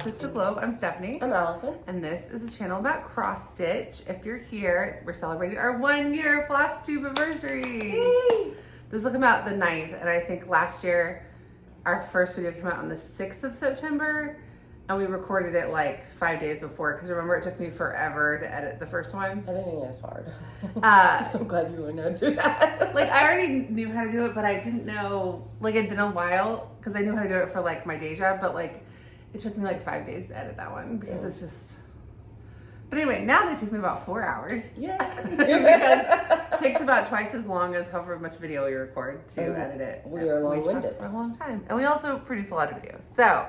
Stitch the Globe. I'm Stephanie. I'm Allison. And this is a channel about cross stitch. If you're here, we're celebrating our 1 year Flosstube University. Yay! This will come out the 9th, and I think last year our first video came out on the 6th of September, and we recorded it like 5 days before, because remember it took me forever to edit the first one. Editing is hard. I'm so glad you learned how to do that. Like, I already knew how to do it, but I didn't know, like, it'd been a while, because I knew how to do it for like my day job, but like it took me like 5 days to edit that one, because it's just, but anyway, now they take me about 4 hours. Yeah. Because it takes about twice as long as however much video we record to edit it. We are long-winded for a long time. And we also produce a lot of videos. So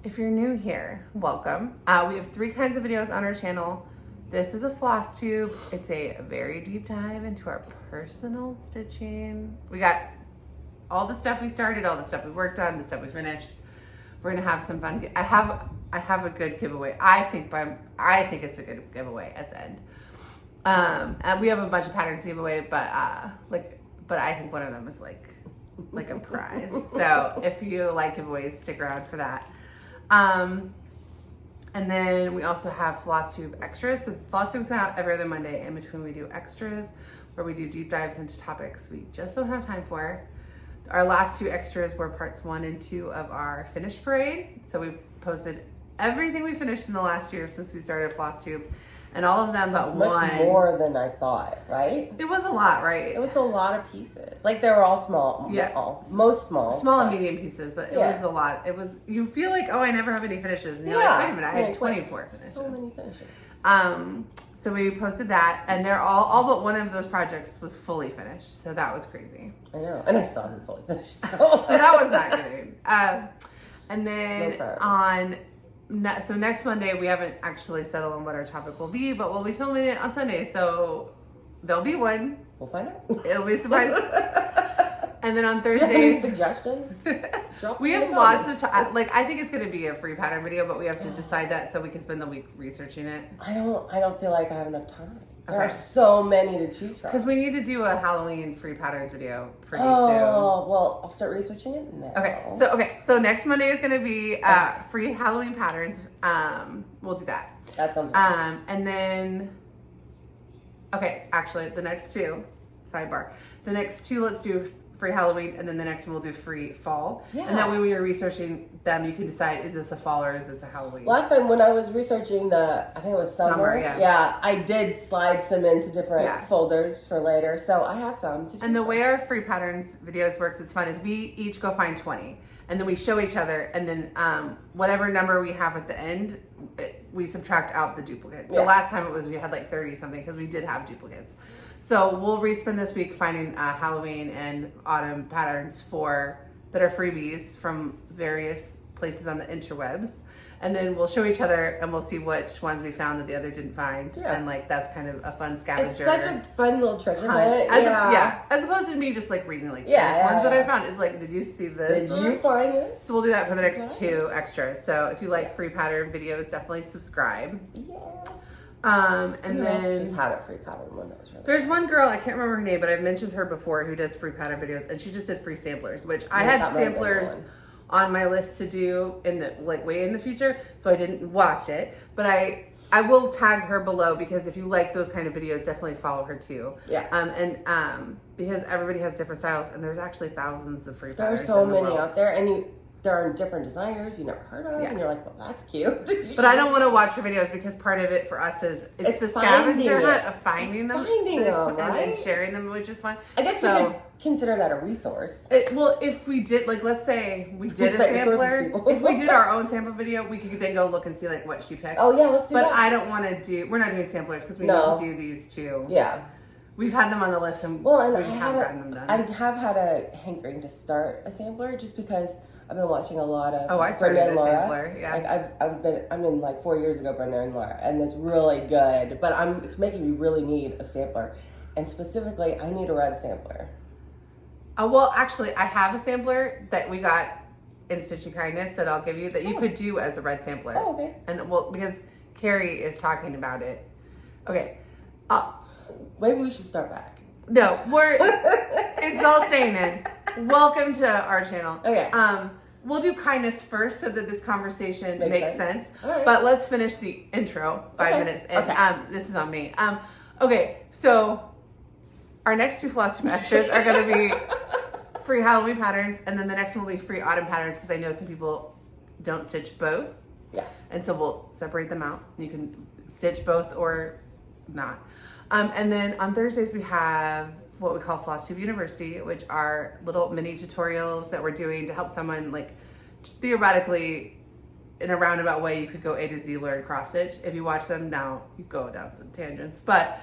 if you're new here, welcome. We have 3 kinds of videos on our channel. This is a floss tube. It's a very deep dive into our personal stitching. We got all the stuff we started, all the stuff we worked on, the stuff we finished. We're gonna have some fun. I have a good giveaway. I think it's a good giveaway at the end. And we have a bunch of patterns to give away, but I think one of them is like a prize. So if you like giveaways, stick around for that. And then we also have Flosstube extras. So Flosstubes come out every other Monday. In between, we do extras where we do deep dives into topics we just don't have time for. Our last 2 extras were parts 1 and 2 of our finish parade. So we posted everything we finished in the last year since we started Flosstube, and all of them but one. Much more than I thought, right? It was a lot, right? It was a lot of pieces. Like they were all small. Yeah. Most small. Small and medium pieces, but it was a lot. It was, you feel like, oh, I never have any finishes. And you're like, wait a minute, I had 24 finishes. So many finishes. So we posted that, and they're all but one of those projects was fully finished. So that was crazy. I know, and I still haven't fully finished. So that was not good. And then so next Monday, we haven't actually settled on what our topic will be, but we'll be filming it on Sunday. So there'll be one. We'll find out. It'll be a surprise. And then on Thursdays, you have any suggestions? We have lots of time. Like, I think it's going to be a free pattern video, but we have to decide that so we can spend the week researching it. I don't feel like I have enough time. There are so many to choose from. Because we need to do a Halloween free patterns video pretty soon. Oh, well, I'll start researching it now. So next Monday is going to be free Halloween patterns. We'll do that. That sounds good. And then, actually, the next 2, sidebar. The next 2, let's do free Halloween, and then the next one we'll do free fall. Yeah. And that way when you're researching them, you can decide, is this a fall or is this a Halloween? Last time when I was researching I think it was summer. Yeah, I did slide some into different folders for later, so I have some to choose And the way our free patterns videos works, it's fun, is we each go find 20, and then we show each other, and then whatever number we have at the end, we subtract out the duplicates. So last time we had like 30 something, because we did have duplicates. So we'll respend this week finding Halloween and autumn patterns that are freebies from various places on the interwebs. And then we'll show each other, and we'll see which ones we found that the other didn't find. Yeah. And like, that's kind of a fun scavenger. It's such a fun little trick hunt. As opposed to me just like reading like ones that I found. It's like, did you see this? Did you find it? So we'll do that for the next 2 extras. So if you like free pattern videos, definitely subscribe. Yeah. And then just had a free pattern one that was really there's one girl, I can't remember her name, but I've mentioned her before, who does free pattern videos, and she just did free samplers, which I had samplers on my list to do in the way in the future, so I didn't watch it, but I will tag her below, because if you like those kind of videos, definitely follow her too. Yeah. Because everybody has different styles, and there's actually thousands of free patterns. There are so many out there, and there are different designers you never heard of, and you're like, well, that's cute. But I don't want to watch her videos, because part of it for us is it's the scavenger hunt of finding them, and then sharing them, which is fun. I guess we could consider that a resource. Well, if we did, like, let's say we did a sampler, if we did our own sample video, we could then go look and see like what she picked. Oh yeah, let's do that. But I don't want to do. We're not doing samplers because we need to do these too. Yeah. We've had them on the list, and we just haven't gotten them done. I have had a hankering to start a sampler, just because I've been watching a lot of I started a sampler. Yeah. I'm in like 4 years ago, Brenda and Laura, and it's really good. But it's making me really need a sampler, and specifically, I need a red sampler. Well, actually, I have a sampler that we got in Stitchy Kindness that I'll give you that you could do as a red sampler. Oh, okay. And because Carrie is talking about it. Okay. Maybe we should start back. No, it's all staying in. Welcome to our channel. Okay. we'll do kindness first so that this conversation makes sense. All right. But let's finish the intro, 5 minutes. And this is on me. Okay, so our next 2 Flosstube extras are going to be free Halloween patterns, and then the next one will be free autumn patterns because I know some people don't stitch both. Yeah. And so we'll separate them out. You can stitch both or not. And then on Thursdays we have what we call Flosstube University, which are little mini tutorials that we're doing to help someone, like, theoretically, in a roundabout way, you could go A to Z learn cross stitch. If you watch them now, you go down some tangents. But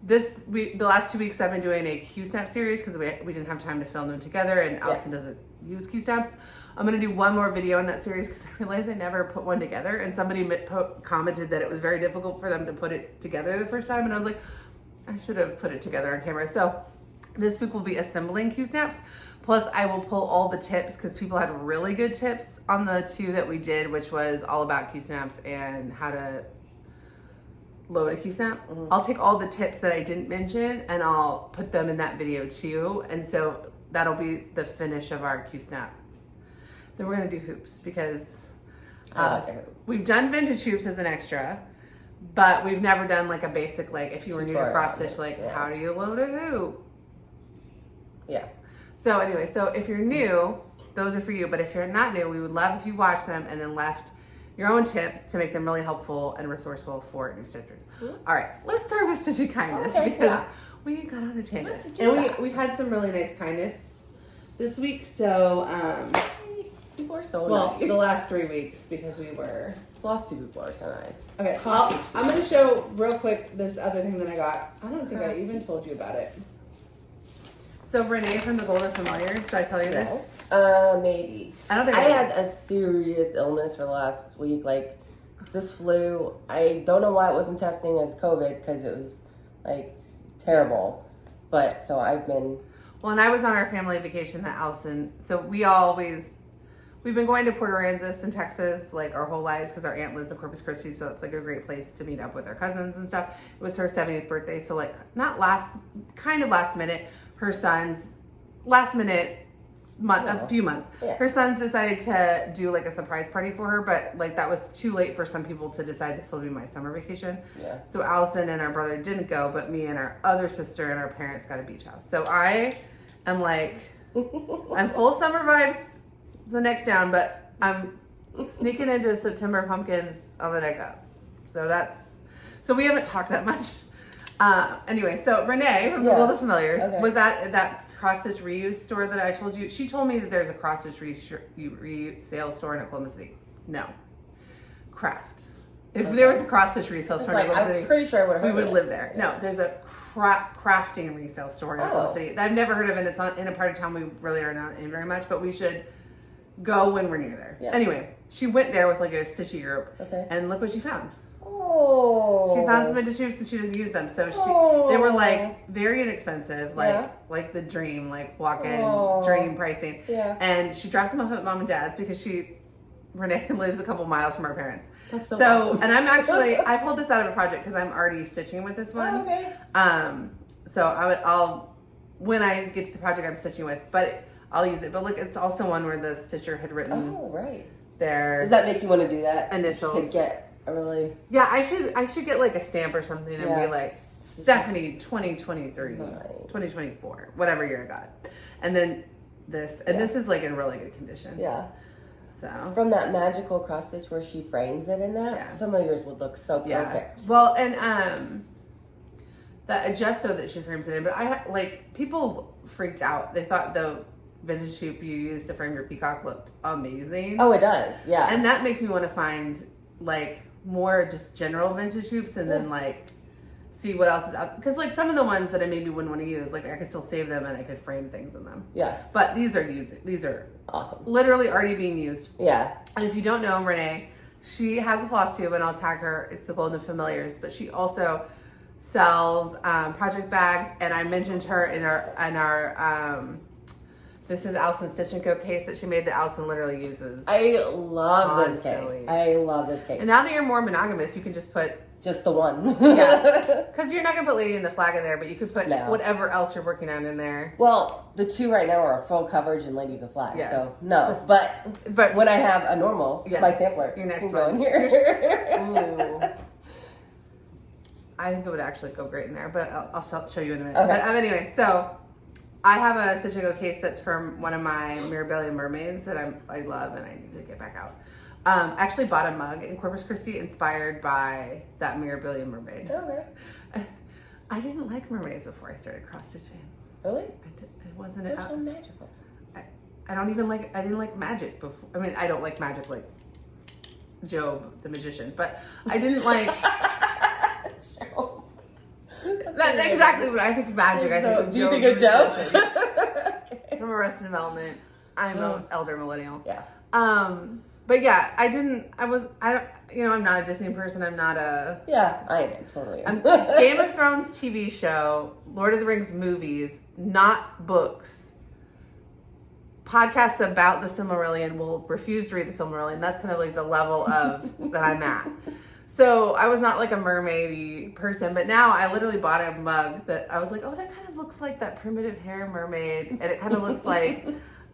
the last 2 weeks I've been doing a Q-snap series because we didn't have time to film them together, and Allison doesn't use Q-snaps. I'm going to do one more video on that series because I realized I never put one together, and somebody commented that it was very difficult for them to put it together the first time, and I was like, I should have put it together on camera. So this week we'll be assembling Q-snaps, plus I will pull all the tips because people had really good tips on the 2 that we did, which was all about Q-snaps and how to load a Q-snap. I'll take all the tips that I didn't mention and I'll put them in that video too, and so that'll be the finish of our Q-snap. Then we're going to do hoops because we've done vintage hoops as an extra, but we've never done like a basic, like if you were new to cross stitch, like how do you load a hoop? Yeah. So anyway, so if you're new, those are for you. But if you're not new, we would love if you watched them and then left your own tips to make them really helpful and resourceful for new stitchers. All right, let's start with Stitchy Kindness because we got on a tangent. And we had some really nice kindness this week. So, people are so nice. The last 3 weeks because we were. Flosstube people are so nice. Okay, I'm going to show real quick this other thing that I got. I don't think I even told you about it. So Renee from the Golden Familiars, did I tell you this? Maybe. I don't think I had a serious illness for last week, like this flu. I don't know why it wasn't testing as COVID because it was like terrible. But so I've been. Well, and I was on our family vacation at Allison. So we've been going to Port Aransas in Texas like our whole lives because our aunt lives in Corpus Christi, so it's like a great place to meet up with our cousins and stuff. It was her 70th birthday, so like last minute. Her son's last minute a few months. Yeah. Her sons decided to do like a surprise party for her, but like that was too late for some people to decide this will be my summer vacation. Yeah. So Allison and our brother didn't go, but me and our other sister and our parents got a beach house. So I am like, I'm full summer vibes the next down, but I'm sneaking into September pumpkins on the neck up. So we haven't talked that much. Anyway, so Renee from the Golden Familiars was at that cross-stitch reuse store that I told you. She told me that there's a cross-stitch resale store in Oklahoma City. No. Craft. If there was a cross-stitch resale store in Oklahoma City, I'm pretty sure I would have we would live there. Yeah. No, there's a crafting resale store in Oklahoma City. I've never heard of it. It's not in a part of town we really are not in very much, but we should go when we're near there. Yeah. Anyway, she went there with like a stitchy group, and look what she found. Oh. She found some vintage hoops and she doesn't use them. So they were like very inexpensive, like the dream, like walk-in dream pricing. Yeah. And she dropped them off at mom and dad's because Renee lives a couple miles from our parents. That's so awesome. And I'm actually, I pulled this out of a project because I'm already stitching with this one. Okay. So I'll when I get to the project I'm stitching with, but I'll use it. But look, it's also one where the stitcher had written. Oh, right. Their. Does that make you want to do that? Initials. To get. Really? Yeah, I should get like a stamp or something and be like Stephanie 2023, 2024, whatever year I got. And then this, and this is like in really good condition. Yeah. So from that magical cross stitch where she frames it in that, some of yours would look so perfect. Well, and that adjusto that she frames it in, but people freaked out. They thought the vintage hoop you used to frame your peacock looked amazing. Oh, it does. Yeah. And that makes me want to find like more just general vintage hoops and then like see what else is out, because like some of the ones that I maybe wouldn't want to use, like I could still save them and I could frame things in them. Yeah. But these are awesome. Literally already being used. Yeah. And if you don't know Renee, she has a floss tube and I'll tag her. It's the Golden Familiars, but she also sells project bags, and I mentioned her in our this is Allison's Stitch & Co case that she made that Allison literally uses. I love this case. I love this case. And now that you're more monogamous, you can just put just the one. Yeah, because you're not gonna put Lady in the Flag in there, but you could put No. whatever else you're working on in there. Well, the two right now are full coverage and Lady the Flag. Yeah. So no, but when I have a normal, my sampler, your next can go one in here. Ooh. I think it would actually go great in there, but I'll show you in a minute. Okay. But anyway, so I have a Stitch and Go case that's from one of my Mirabilia mermaids that I love and I need to get back out. Actually bought a mug in Corpus Christi inspired by that Mirabilia mermaid. Okay. I didn't like mermaids before I started cross stitching. Really? It wasn't. They're so magical. I don't even like. I didn't like magic before. I mean, I don't like magic like Job the magician, but I didn't like. That's exactly what I think of magic. I think of do you Job think of the Job? magician. From Arrested Development. I'm an elder millennial. Yeah. But yeah, I don't. I'm not a Disney person. I'm not a. Yeah, I am totally. Game of Thrones TV show, Lord of the Rings movies, not books. Podcasts about the Silmarillion will refuse to read the Silmarillion. That's kind of like the level of that I'm at. So I was not like a mermaidy person, but now I literally bought a mug that I was like, oh, that kind of looks like that primitive hair mermaid, and it kind of looks like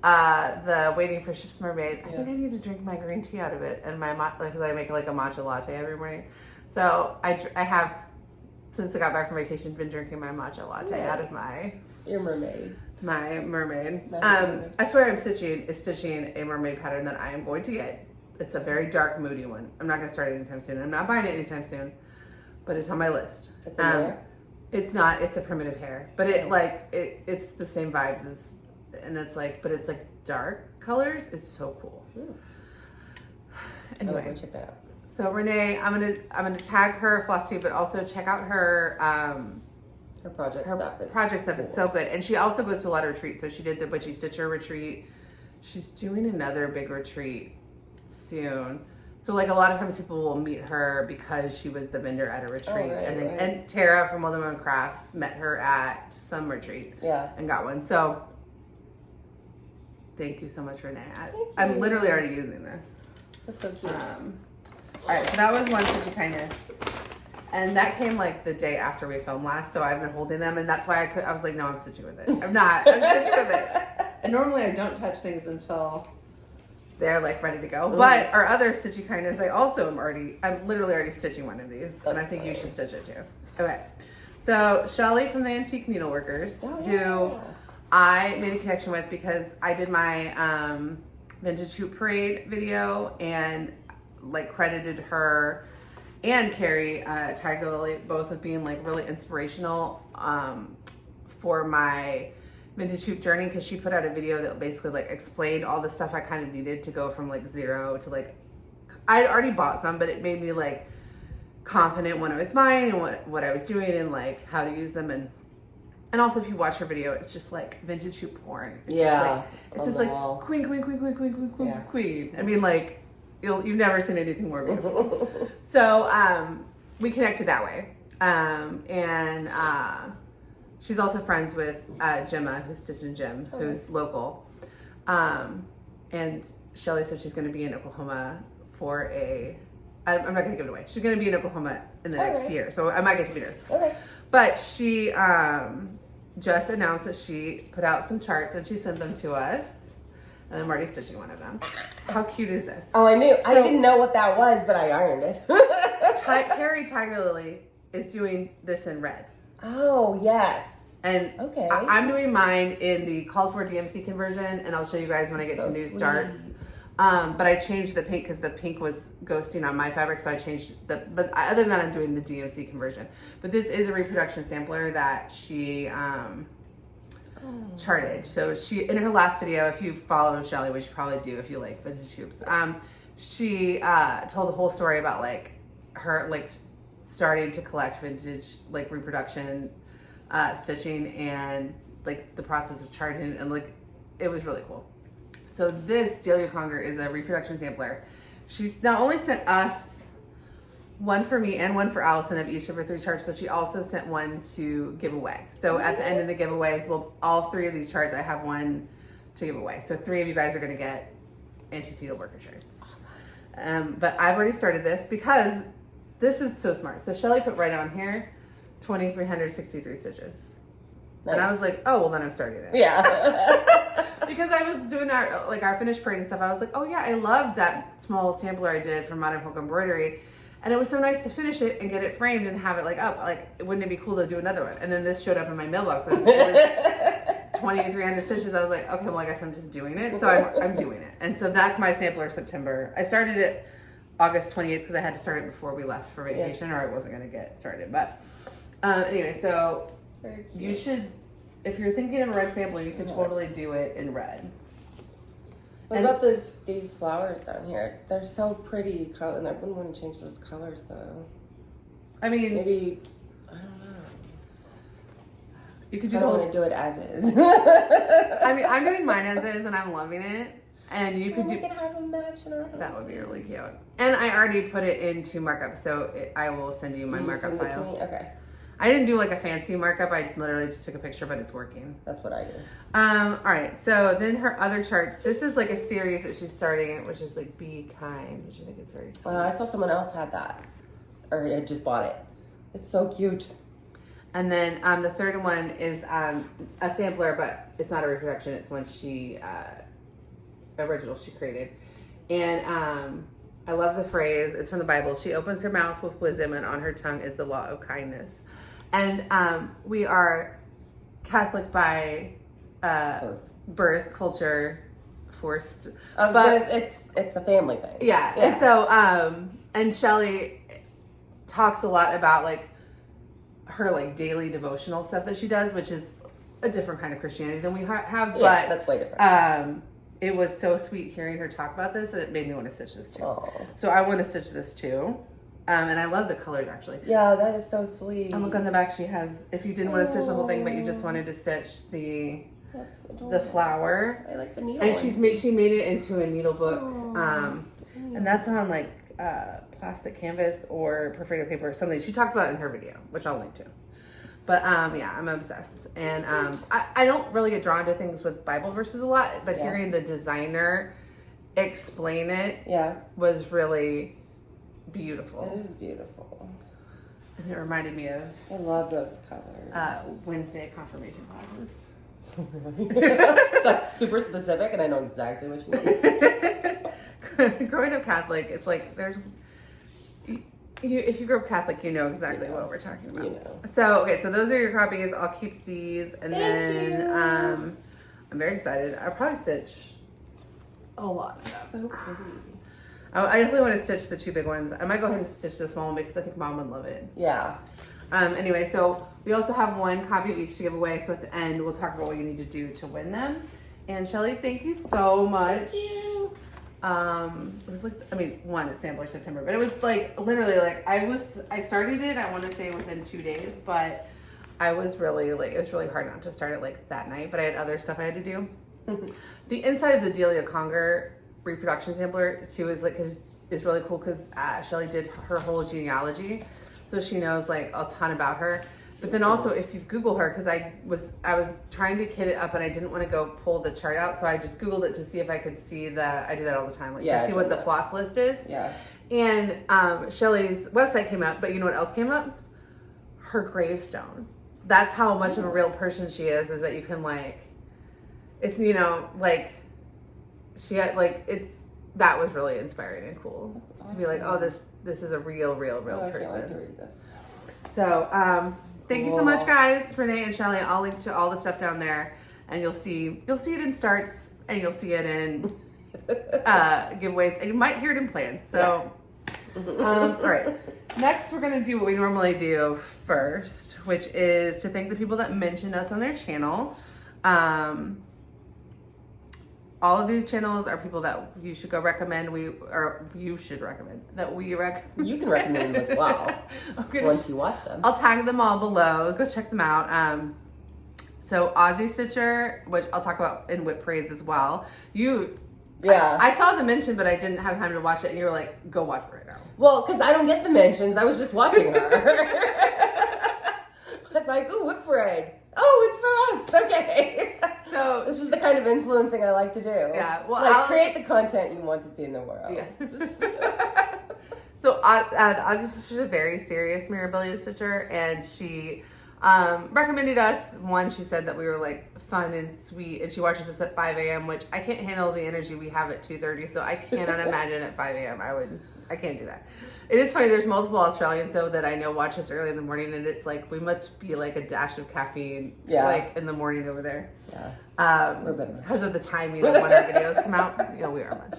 the Waiting for Ships mermaid. I think I need to drink my green tea out of it, and because I make like a matcha latte every morning. So I have, since I got back from vacation, been drinking my matcha latte out of your mermaid. My mermaid. I swear I'm stitching a mermaid pattern that I am going to get. It's a very dark, moody one. I'm not going to start it anytime soon. I'm not buying it anytime soon, but it's on my list. It's a hair? It's not. It's a primitive hair, but it's the same vibes as, and it's like dark colors. It's so cool. Anyway, go check that out. So Renee, I'm gonna tag her Flosstube, but also check out her project stuff. It's so good, and she also goes to a lot of retreats. So she did the Butchie Stitcher retreat. She's doing another big retreat soon. So like a lot of times people will meet her because she was the vendor at a retreat. And Tara from Wilder Moon Crafts met her at some retreat. Yeah. And got one. So thank you so much, Renee. I'm literally already using this. That's so cute. All right, so that was one Stitchy Kindness. And that came like the day after we filmed last, so I've been holding them, and that's why I was like, no, I'm stitching with it. I'm stitching with it. And normally I don't touch things until they're like ready to go. But our other Stitchy Kindness, I'm literally already stitching one of these, and I think you should stitch it too. Okay, so Shelly from the Antique Needleworkers, who I made a connection with because I did my Vintage Hoop Parade video and like credited her and Carrie Tiger Lily both of being like really inspirational for my vintage hoop journey, because she put out a video that basically like explained all the stuff I kind of needed to go from like zero to like, I'd already bought some, but it made me like confident when I was buying and what I was doing and like how to use them. And also if you watch her video, it's just like vintage hoop porn. It's just like queen. I mean, like you've never seen anything more beautiful. So we connected that way. And she's also friends with Gemma, who's Stitchin' Jim, who's local. And Shelly said she's going to be in Oklahoma for I'm not going to give it away. She's going to be in Oklahoma in the next year, so I might get to meet her. Okay. But she just announced that she put out some charts and she sent them to us. And I'm already stitching one of them. So how cute is this? Oh, I knew. I didn't know what that was, but I ironed it. Carrie Tiger Lily is doing this in red. Oh, yes. And I'm doing mine in the called for DMC conversion, and I'll show you guys when I get to new starts. But I changed the pink because the pink was ghosting on my fabric, so I changed but other than that, I'm doing the DMC conversion. But this is a reproduction sampler that she charted. So she, in her last video, if you follow Shelly, which you probably do if you like vintage hoops, she told the whole story about like her like starting to collect vintage like reproduction stitching and like the process of charting, and like it was really cool. So this Delia Conger is a reproduction sampler. She's not only sent us one for me and one for Allison of each of her 3 charts, but she also sent one to give away. So at the end of the giveaways, all 3 of these charts, I have one to give away. So 3 of you guys are gonna get Antique Needleworker shirts. But I've already started this because this is so smart. So Shelly put right on here, 2,363 stitches. Nice. And I was like, oh, well then I'm starting it. Yeah. Because I was doing our finished parade and stuff. I was like, oh yeah, I love that small sampler I did from Modern Folk Embroidery. And it was so nice to finish it and get it framed and have it like up. Like, wouldn't it be cool to do another one? And then this showed up in my mailbox. And it was 2,300 stitches. I was like, okay, well I guess I'm just doing it. So I'm doing it. And so that's my sampler September. I started it August 28th because I had to start it before we left for vacation, or I wasn't going to get started. But anyway, so you should, if you're thinking of a red sampler, you can totally do it in red. What about these flowers down here? They're so pretty, and I wouldn't want to change those colors though. I mean, maybe, I don't know. You could do. I don't want to do it as is. I mean, I'm doing mine as is, and I'm loving it. And you could do. We can have a match in our houses. That would be really cute. And I already put it into markup, so I will send you my markup file. Send it to me? Okay. I didn't do like a fancy markup. I literally just took a picture, but it's working. That's what I do. All right. So then her other charts. This is like a series that she's starting, which is like Be Kind, which I think is very sweet. I saw someone else had that, or I just bought it. It's so cute. And then the third one is a sampler, but it's not a reproduction. It's one she original she created, and I love the phrase. It's from the Bible. She opens her mouth with wisdom, and on her tongue is the law of kindness. And we are Catholic by birth, culture, forced. But it's a family thing. Yeah. And so and Shelly talks a lot about like her like daily devotional stuff that she does, which is a different kind of Christianity than we have. But Yeah, that's way different. It was so sweet hearing her talk about this, and it made me want to stitch this too. Aww. So I want to stitch this too. And I love the colors actually. Yeah, that is so sweet. And look on the back, she has, if you didn't want to stitch the whole thing, but you just wanted to stitch the flower. I like the needle. And she made it into a needle book. And that's on like plastic canvas or perforated paper or something. She talked about it in her video, which I'll link to. But yeah, I'm obsessed. And I don't really get drawn to things with Bible verses a lot, but hearing the designer explain it was really beautiful. It is beautiful. And it reminded me of I love those colors. Wednesday confirmation classes. That's super specific, and I know exactly what you mean. Growing up Catholic, it's like there's if you grew up Catholic, you know exactly what we're talking about. You know. So okay, so those are your copies. I'll keep these, and then I'm very excited. I'll probably stitch a lot of them. So pretty. I definitely want to stitch the two big ones. I might go ahead and stitch the small one because I think Mom would love it. Yeah. Anyway, so we also have one copy of each to give away. So at the end, we'll talk about what you need to do to win them. And Shelly, thank you so much. Thank you. It was like, I mean, one, it's sampler September, but it was like literally like I started it, I want to say within 2 days, but I was really like, it was really hard not to start it like that night, but I had other stuff I had to do. The inside of the Delia Conger reproduction sampler too is like is really cool because Shelly did her whole genealogy, so she knows like a ton about her. But then also if you Google her, because I was trying to kit it up and I didn't want to go pull the chart out, so I just Googled it to see if I could see I do that all the time, like to see what the floss list is. Yeah. And Shelly's website came up, but you know what else came up? Her gravestone. That's how much of a real person she is that you can like, it's, you know, like she had like, that was really inspiring and cool. Awesome. To be like, oh, this is a real person. I can't wait to read this. So, thank you so much, guys, Renee and Shelly. I'll link to all the stuff down there, and you'll see it in starts, and you'll see it in giveaways, and you might hear it in plans. So, all right. Next, we're gonna do what we normally do first, which is to thank the people that mentioned us on their channel. All of these channels are people that you should go recommend. You should recommend that we recommend. You can recommend them as well once you watch them. I'll tag them all below. Go check them out. So Aussie Stitcher, which I'll talk about in Whip Parades as well. I saw the mention, but I didn't have time to watch it. And you were like, go watch it right now. Well, because I don't get the mentions. I was just watching her. I was like, ooh, Whip Parade. Oh, it's for us. Okay. So this is the kind of influencing I like to do. Yeah. Well, like create the content you want to see in the world. Yeah. So Ozzy Stitcher is a very serious Mirabilia stitcher, and she recommended us. One, she said that we were like fun and sweet, and she watches us at 5 a.m., which I can't handle the energy we have at 2:30, so I cannot imagine at 5 a.m. I can't do that. It is funny, there's multiple Australians though that I know watch us early in the morning, and it's like we must be like a dash of caffeine like in the morning over there. Yeah. Because of the timing of when our videos come out. You know, we are much.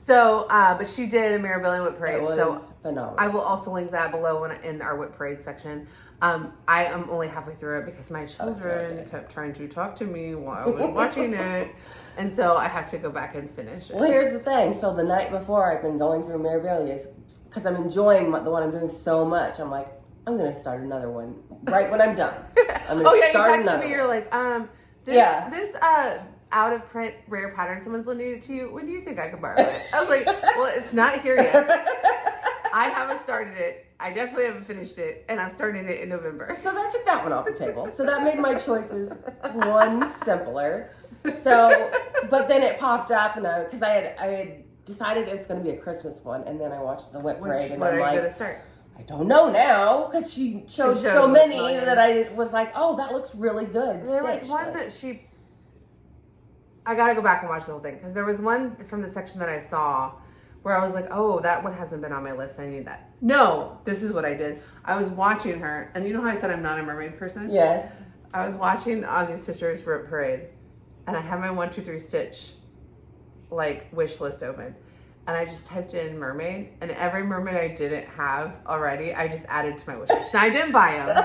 But she did a Mirabilia Whip Parade. It was phenomenal. I will also link that below in our Whip Parade section. I am only halfway through it because my children kept trying to talk to me while I was watching it. And so I have to go back and finish it. Well, here's the thing. So the night before, I've been going through Mirabilia's because I'm enjoying the one I'm doing so much. I'm like, I'm going to start another one right when I'm done. I'm going to start you texted me. You're like, this out of print rare pattern someone's lending it to you. When do you think I could borrow it? I was like, well, it's not here yet. I haven't started it. I definitely haven't finished it, and I'm starting it in November. So that took that one off the table. So that made my choices one simpler. So, but then it popped up, and because I had decided it was going to be a Christmas one, and then I watched the Whip Parade, and I'm like, gonna start? I don't know now, because she showed so many that I was like, oh, that looks really good. There was one that I gotta go back and watch the whole thing, because there was one from the section that I saw where I was like, oh, that one hasn't been on my list. I need that. No, this is what I did. I was watching her, and you know how I said I'm not a mermaid person? Yes. I was watching Ozzy Stitcher's Whip Parade, and I had my 1, 2, 3 stitch wish list open. And I just typed in mermaid, and every mermaid I didn't have already, I just added to my wish list. Now, I didn't buy them.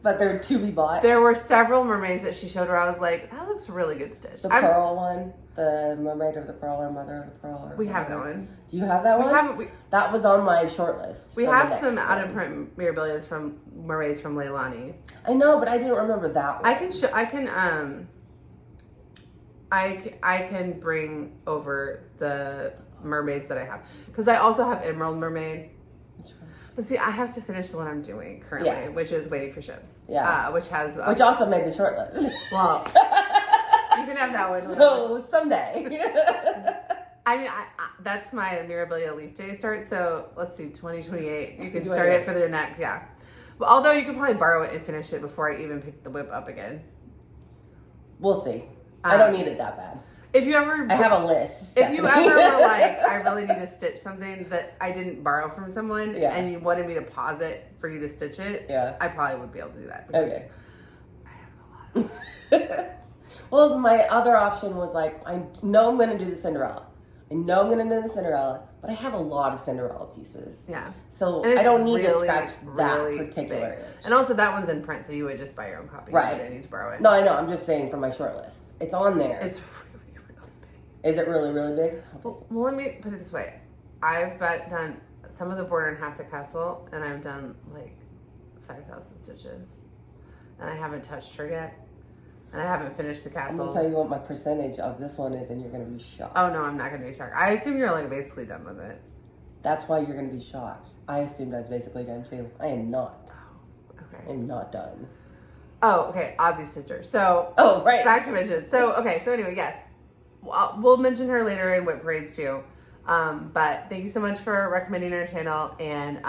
But they're to be bought. There were several mermaids that she showed where I was like, that looks really good stitch. The pearl one, the mermaid of the pearl or mother of the pearl. We have that one. Do you have that one? That was on my short list. We have some out of print Mirabilias from mermaids from Leilani. I know, but I didn't remember that one. I can bring over the mermaids that I have, because I also have Emerald Mermaid. But see, I have to finish the one I'm doing currently, which is Waiting for Ships. Yeah. Which also made the short list. Well, you can have that one. So someday. I mean, that's my Mirabilia Leaf Day start. So let's see, 2028. You can start it for the next, But although you can probably borrow it and finish it before I even pick the whip up again. We'll see. I don't need it that bad. If you ever... I have a list. If you ever were like, I really need to stitch something that I didn't borrow from someone, and you wanted me to pause it for you to stitch it, I probably would be able to do that. Okay. I have a lot of Well, my other option was like, I know I'm going to do the Cinderella. I know I'm going to do the Cinderella, but I have a lot of Cinderella pieces. Yeah. So I don't need to scratch that particular itch. And also that one's in print, so you would just buy your own copy. Right. You wouldn't need to borrow it. No, I know. I'm just saying for my short list. It's on there. It's really, really big. Is it really, really big? Well, let me put it this way. I've done some of the border in half the castle, and I've done like 5,000 stitches. And I haven't touched her yet. And I haven't finished the castle. I'm going to tell you what my percentage of this one is, and you're going to be shocked. Oh, no, I'm not going to be shocked. I assume you're like basically done with it. That's why you're going to be shocked. I assumed I was basically done too. I am not. Oh, okay. I am not done. Oh, okay. Ozzy Stitcher. So, right. Back to mention. So, okay. So anyway, yes. We'll mention her later in Whip Parades too. But thank you so much for recommending our channel, and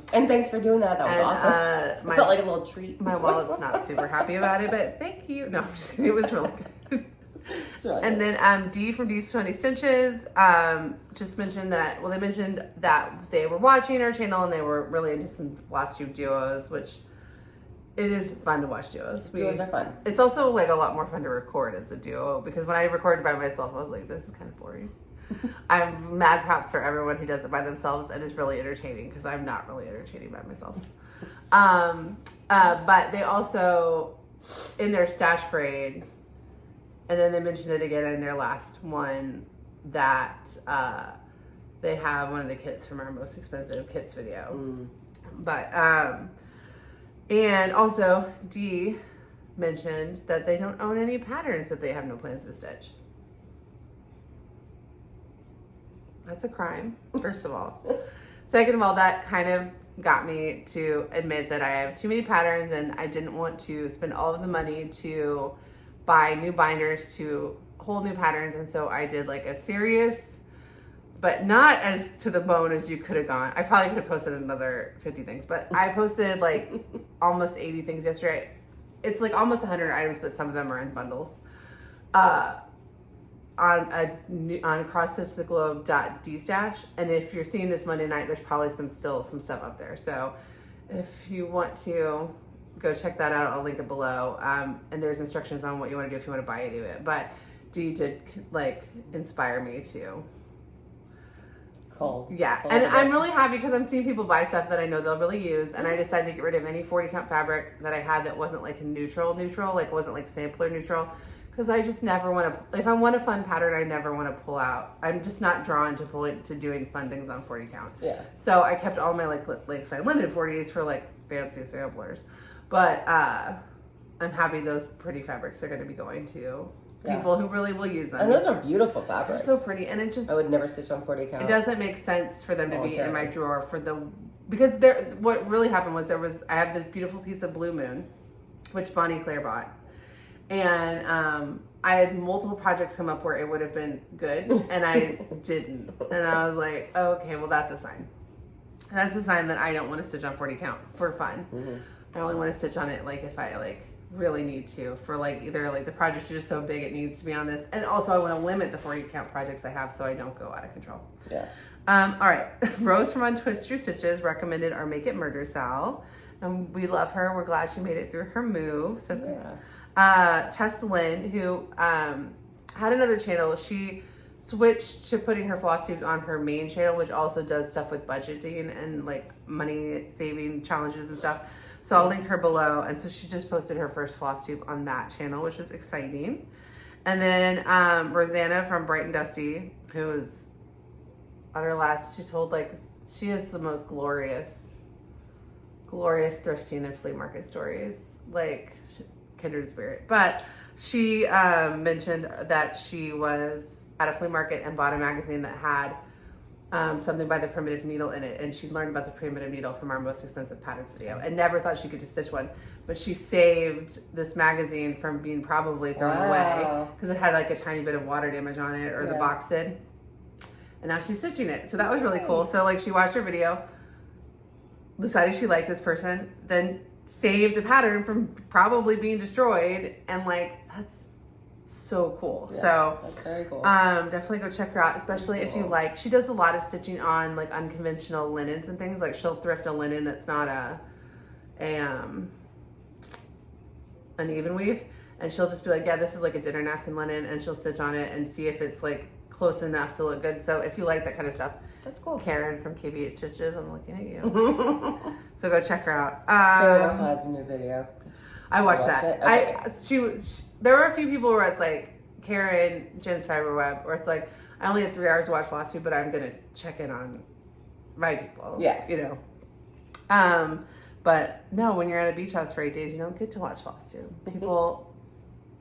thanks for doing that. That was awesome. It felt like a little treat. My wallet's not super happy about it, but thank you. No, it was really good. Really and good. Then D from D's 20 Stitches just mentioned that. Well, they mentioned that they were watching our channel and they were really into some Flosstube duos, which it is fun to watch duos. Duos are fun. It's also like a lot more fun to record as a duo, because when I recorded by myself, I was like, this is kind of boring. I'm mad props for everyone who does it by themselves, and it's really entertaining, because I'm not really entertaining by myself. But they also, in their stash parade, and then they mentioned it again in their last one, that they have one of the kits from our most expensive kits video. But and also D mentioned that they don't own any patterns that they have no plans to stitch. That's a crime, first of all. Second of all, that kind of got me to admit that I have too many patterns, and I didn't want to spend all of the money to buy new binders to hold new patterns. And so I did like a serious but not as to the bone as you could have gone. I probably could have posted another 50 things, but I posted like almost 80 things yesterday. It's like almost 100 items, but some of them are in bundles. On crossstitchtheglobe.dstash, and if you're seeing this Monday night, there's probably still some stuff up there. So if you want to go check that out, I'll link it below. And there's instructions on what you want to do if you want to buy any of it. But Dee did like inspire me to. Cool. Yeah, and I'm really happy because I'm seeing people buy stuff that I know they'll really use, and I decided to get rid of any 40 count fabric that I had that wasn't like a neutral, like wasn't like sampler neutral. Because I just never want to, if I want a fun pattern, I never want to pull out. I'm just not drawn to doing fun things on 40 count. Yeah. So I kept all my Lakeside Linden 40s for like fancy samplers. But I'm happy those pretty fabrics are going to be going to people who really will use them. And those are beautiful fabrics. They're so pretty. And it just, I would never stitch on 40 count. It doesn't make sense for them to be in my drawer because what really happened was I have this beautiful piece of Blue Moon, which Bonnie Claire bought. And I had multiple projects come up where it would have been good, and I didn't. And I was like, oh, okay, well, that's a sign. That's a sign that I don't want to stitch on 40 count for fun. Mm-hmm. I only want to stitch on it like if I like really need to for like either like the project is just so big it needs to be on this, and also I want to limit the 40 count projects I have so I don't go out of control. Yeah. All right. Rose from Untwist Your Stitches recommended our Make It Murder Sal, and we love her. We're glad she made it through her move. So yeah. Chatelaine, who had another channel, she switched to putting her floss tubes on her main channel, which also does stuff with budgeting and like money saving challenges and stuff. So I'll link her below. And so she just posted her first floss tube on that channel, which was exciting. And then Rosanna from Bright and Dusty, who was on her last, she told like she has the most glorious thrifting and flea market stories. Like kindred spirit. But she mentioned that she was at a flea market and bought a magazine that had something by the Primitive Needle in it, and she learned about the Primitive Needle from our Most Expensive Patterns video and never thought she could just stitch one, but she saved this magazine from being probably thrown away because it had like a tiny bit of water damage on it, or the box did, and now she's stitching it. So that was really cool. So like she watched her video, decided she liked this person, then saved a pattern from probably being destroyed, and like that's so cool. Yeah, so that's very cool. Definitely go check her out, especially if you like, she does a lot of stitching on like unconventional linens and things. Like she'll thrift a linen that's not an even weave, and she'll just be like, yeah, this is like a dinner napkin linen, and she'll stitch on it and see if it's like close enough to look good. So if you like that kind of stuff, that's cool. Karen from KBH Stitches, I'm looking at you. So go check her out. Karen also has a new video. I watched that. Okay. There were a few people where it's like Karen, Jen's Fiberweb, where it's like I only had 3 hours to watch Flosstube, but I'm gonna check in on my people. Yeah, you know. But no, when you're at a beach house for 8 days, you don't get to watch Flosstube. People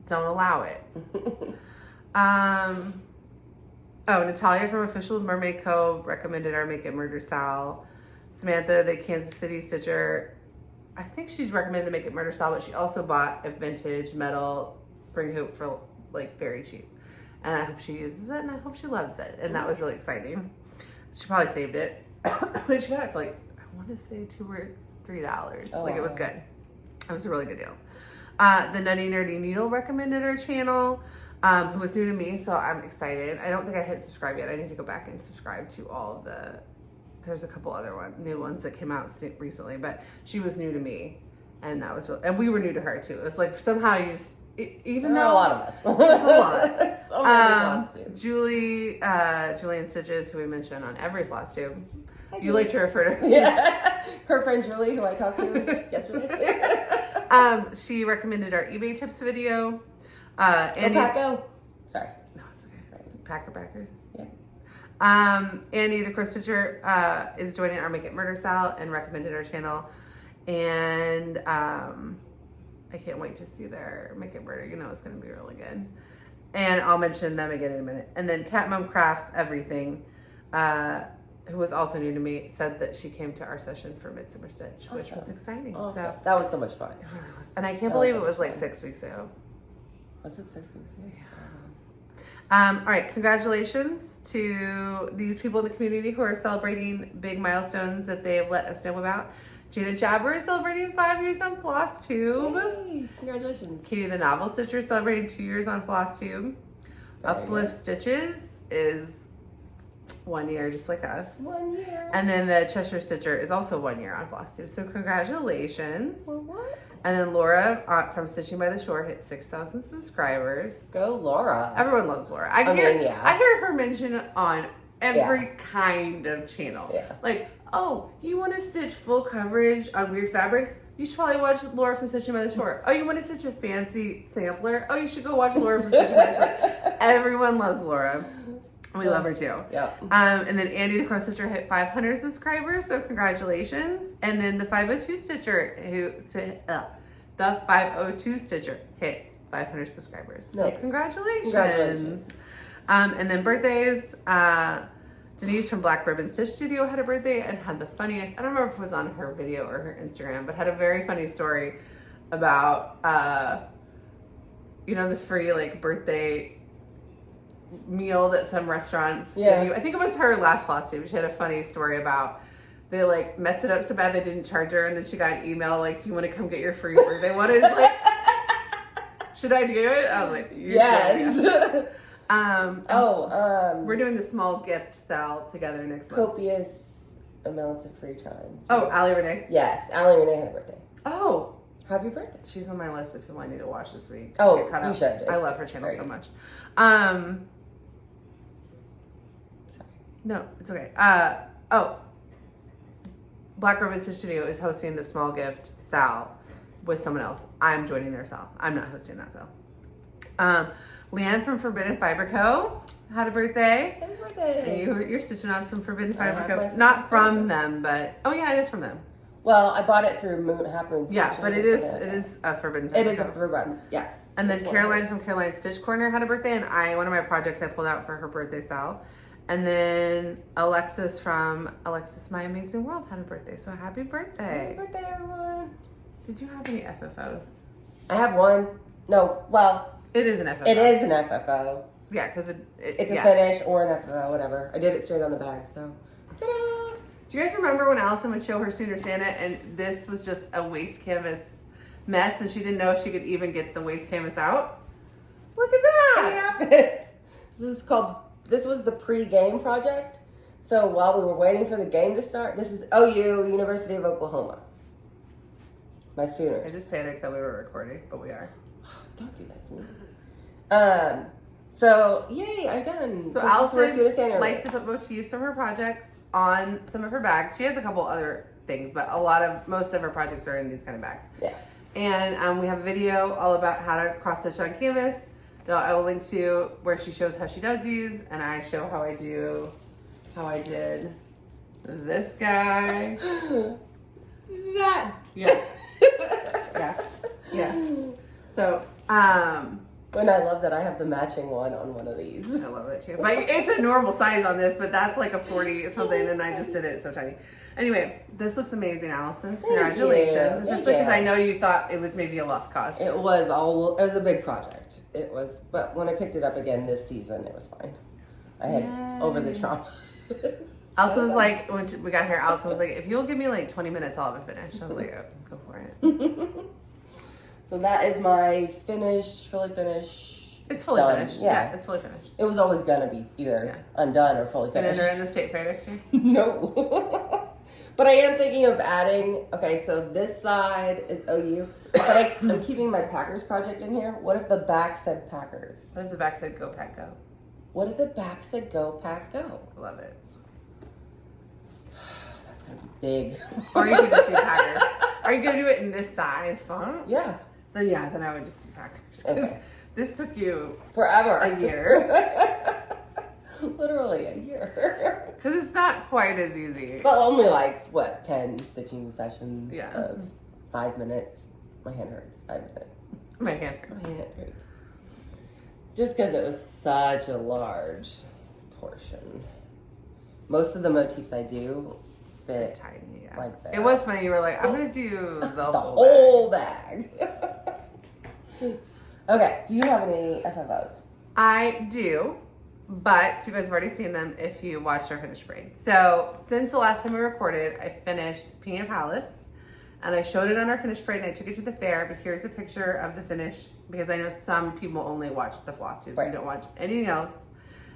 don't allow it. Natalia from Official Mermaid Co. recommended our Make It Murder Sal. Samantha, the Kansas City Stitcher, I think she's recommended the Make It Murder Sal, but she also bought a vintage metal spring hoop for like very cheap. And I hope she uses it, and I hope she loves it. And that was really exciting. She probably saved it. But she got it for like, I want to say $2 or $3. It was good. It was a really good deal. The Nutty Nerdy Needle recommended our channel, who was new to me, so I'm excited. I don't think I hit subscribe yet. I need to go back and subscribe to all of the, there's a couple other new ones that came out recently, but she was new to me, and that was really, and we were new to her too. It was like somehow you just, even though a lot of us, it's a lot. So many Julian Stitches, who we mention on every Flosstube. You like to refer to her. Yeah. Her friend Julie, who I talked to yesterday. She recommended our eBay tips video. Paco. Sorry. No, it's okay. Packers. Yeah. Andy, the Crow Stitcher, is joining our Make It Murder Sal and recommended our channel. And I can't wait to see their Make It Murder. You know it's going to be really good. And I'll mention them again in a minute. And then Cat Mom Crafts Everything, who was also new to me, said that she came to our session for Midsummer Stitch, which was exciting. Awesome. So that was so much fun. It really was. And I can't believe it was like 6 weeks ago. Was it 6 weeks ago? All right, congratulations to these people in the community who are celebrating big milestones that they have let us know about. Jada Jabber is celebrating 5 years on Flosstube. Yay, congratulations. Katie the Novel Stitcher is celebrating 2 years on Flosstube. Uplift Stitches is 1 year, just like us. 1 year. And then the Cheshire Stitcher is also 1 year on Flosstube. So congratulations. For what? And then Laura from Stitching by the Shore hit 6,000 subscribers. Go Laura. Everyone loves Laura. I hear her mentioned on every kind of channel. Yeah. Like, oh, you want to stitch full coverage on weird fabrics? You should probably watch Laura from Stitching by the Shore. Oh, you want to stitch a fancy sampler? Oh, you should go watch Laura from Stitching by the Shore. Everyone loves Laura. We love her too. Yeah. And then Andy the Crow Stitcher hit 500 subscribers, so congratulations. And then the 502 Stitcher the 502 Stitcher hit 500 subscribers. So nice. congratulations. And then birthdays. Denise from Black Ribbon Stitch Studio had a birthday and had the funniest, I don't remember if it was on her video or her Instagram, but had a very funny story about, the free like birthday meal that some restaurants give you. I think it was her last Flosstube. She had a funny story about they like messed it up so bad they didn't charge her, and then she got an email like, "Do you want to come get your free birthday one?" And it's like, should I do it? I was like, yes. We're doing the small gift sale together next month. Copious amounts of free time. Oh, Allie Renee. Yes, Allie Renee had a birthday. Oh, happy birthday! She's on my list of people I need to watch this week. Oh, you should. I love her channel so much. No, it's okay. Black Ribbon Stitch Studio is hosting the small gift sale with someone else. I'm joining their sale. I'm not hosting that sale. Leanne from Forbidden Fiber Co. had a birthday. Happy birthday! And you're stitching on some Forbidden Fiber Co. Not from them, but it is from them. Well, I bought it through Half Moon. Yeah, but it is a Forbidden Fiber. It is a Forbidden, yeah. And then Caroline from Caroline Stitch Corner had a birthday, and one of my projects I pulled out for her birthday sale. And then Alexis from Alexis My Amazing World had a birthday. So happy birthday. Happy birthday, everyone. Did you have any FFOs? I have one. No, well. It is an FFO. It is an FFO. Yeah, because it's a finish or an FFO, whatever. I did it straight on the bag, so. Ta-da! Do you guys remember when Allison would show her Sooner Santa and this was just a waste canvas mess and she didn't know if she could even get the waste canvas out? Look at that. It happened. This was the pre-game project. So while we were waiting for the game to start, this is OU, University of Oklahoma. My Sooners. I just panicked that we were recording, but we are. Don't do that to me. So yay, I done. So Allison likes to put motifs from her projects on some of her bags. She has a couple other things, but most of her projects are in these kind of bags. Yeah. And we have a video all about how to cross stitch on canvas that I will link to where she shows how she does these, and I show how I did this guy. That. Yeah. Yeah. So, and I love that I have the matching one on one of these. I love it too. But it's a normal size on this, but that's like a 40 something, and I just did it so tiny. Anyway, this looks amazing, Allison. Congratulations. Especially because I know you thought it was maybe a lost cause. It was a big project. It was, but when I picked it up again this season, it was fine. I had over the trauma. Allison was like, when we got here, Allison was like, if you'll give me like 20 minutes, I'll have it finished. I was like, oh, go for it. So that is my fully finished. It's fully finished. Yeah, it's fully finished. It was always gonna be either undone or fully finished. And in the state fair next year? No. But I am thinking of adding, okay, so this side is OU, but I'm keeping my Packers project in here. What if the back said Packers? What if the back said Go Pack Go? What if the back said Go Pack Go? I love it. That's gonna be big. Or you could just do Packers. Are you gonna do it in this size font? Yeah. Then I would just do Packers. Okay. This took you forever. A year. Literally a year. Because it's not quite as easy. But only 10 stitching sessions of 5 minutes. My hand hurts. 5 minutes. My hand hurts. Just because it was such a large portion. Most of the motifs I do fit tiny. Yeah. Like that. It was funny. You were like, I'm going to do the whole bag. Okay. Do you have any FFOs? I do, but you guys have already seen them if you watched our finish parade. So since the last time we recorded, I finished Pina Palace, and I showed it on our finish parade, and I took it to the fair. But here's a picture of the finish, because I know some people only watch the Flosstubes and don't watch anything else,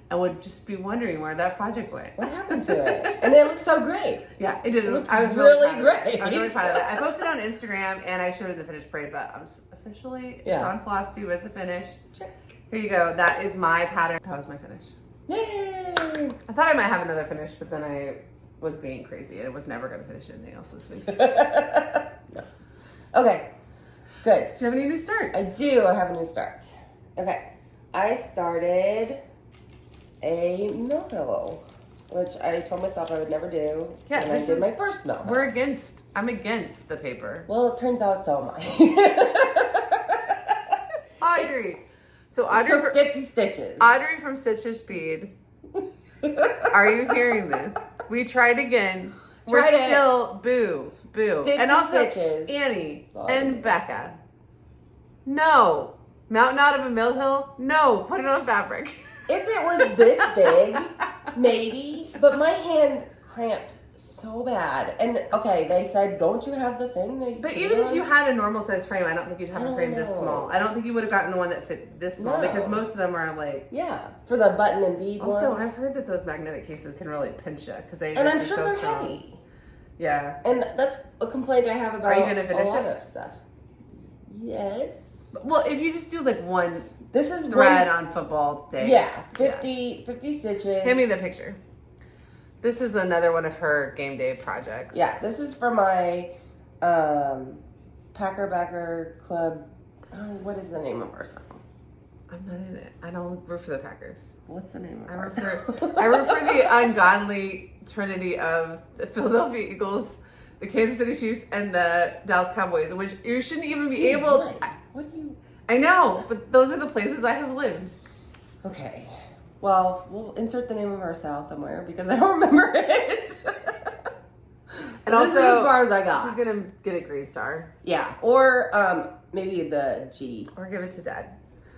and would just be wondering where that project went. What happened to it? And it looks so great. Yeah, it did. It looks I was really proud great. Of it. I was really proud of it. I posted it on Instagram, and I showed it in the finish parade, but I'm officially, it's on Flosstube as a finish. Check. Here you go. That is my pattern. That was my finish. Yay! I thought I might have another finish, but then I was being crazy and was never going to finish anything else this week. No. Okay, good. Do you have any new starts? I do. I have a new start. Okay. I started a mill pillow, which I told myself I would never do. Yeah, and I did my first mill pillow. I'm against the paper. Well, it turns out so am I. Audrey. So Audrey took 50 stitches. Audrey from Stitcher Speed. Are you hearing this? We tried again. We're still boo. 50 and also stitches. Annie and Becca. No. Mountain out of a mill hill? No. Put it on fabric. If it was this big, maybe. But my hand cramped so bad. And okay, they said, don't you have the thing that you But even if you had a normal size frame, I don't think you'd have a frame this know. small. I don't think you would have gotten the one that fit this small because most of them are like... Yeah, for the button and bead Also, one. I've heard that those magnetic cases can really pinch you because they And I'm are sure so they're strong. heavy. Yeah. And that's a complaint I have about Are you gonna finish a lot it? of stuff. Yes. Well, if you just do like one This is thread on football day. Yeah, 50 stitches. Hand me the picture. This is another one of her game day projects. Yeah, this is for my Packer Backer Club. Oh, what is the name of our song? I'm not in it. I don't root for the Packers. What's the name of I our root song? for, I root for the ungodly trinity of the Philadelphia Eagles, the Kansas City Chiefs, and the Dallas Cowboys, which you shouldn't even be able... What do you... I know, but those are the places I have lived. Okay. Well, we'll insert the name of our Sal somewhere because I don't remember it. And this also, is as far as I got. She's gonna get a green star. Yeah, or maybe the G. Or give it to Dad.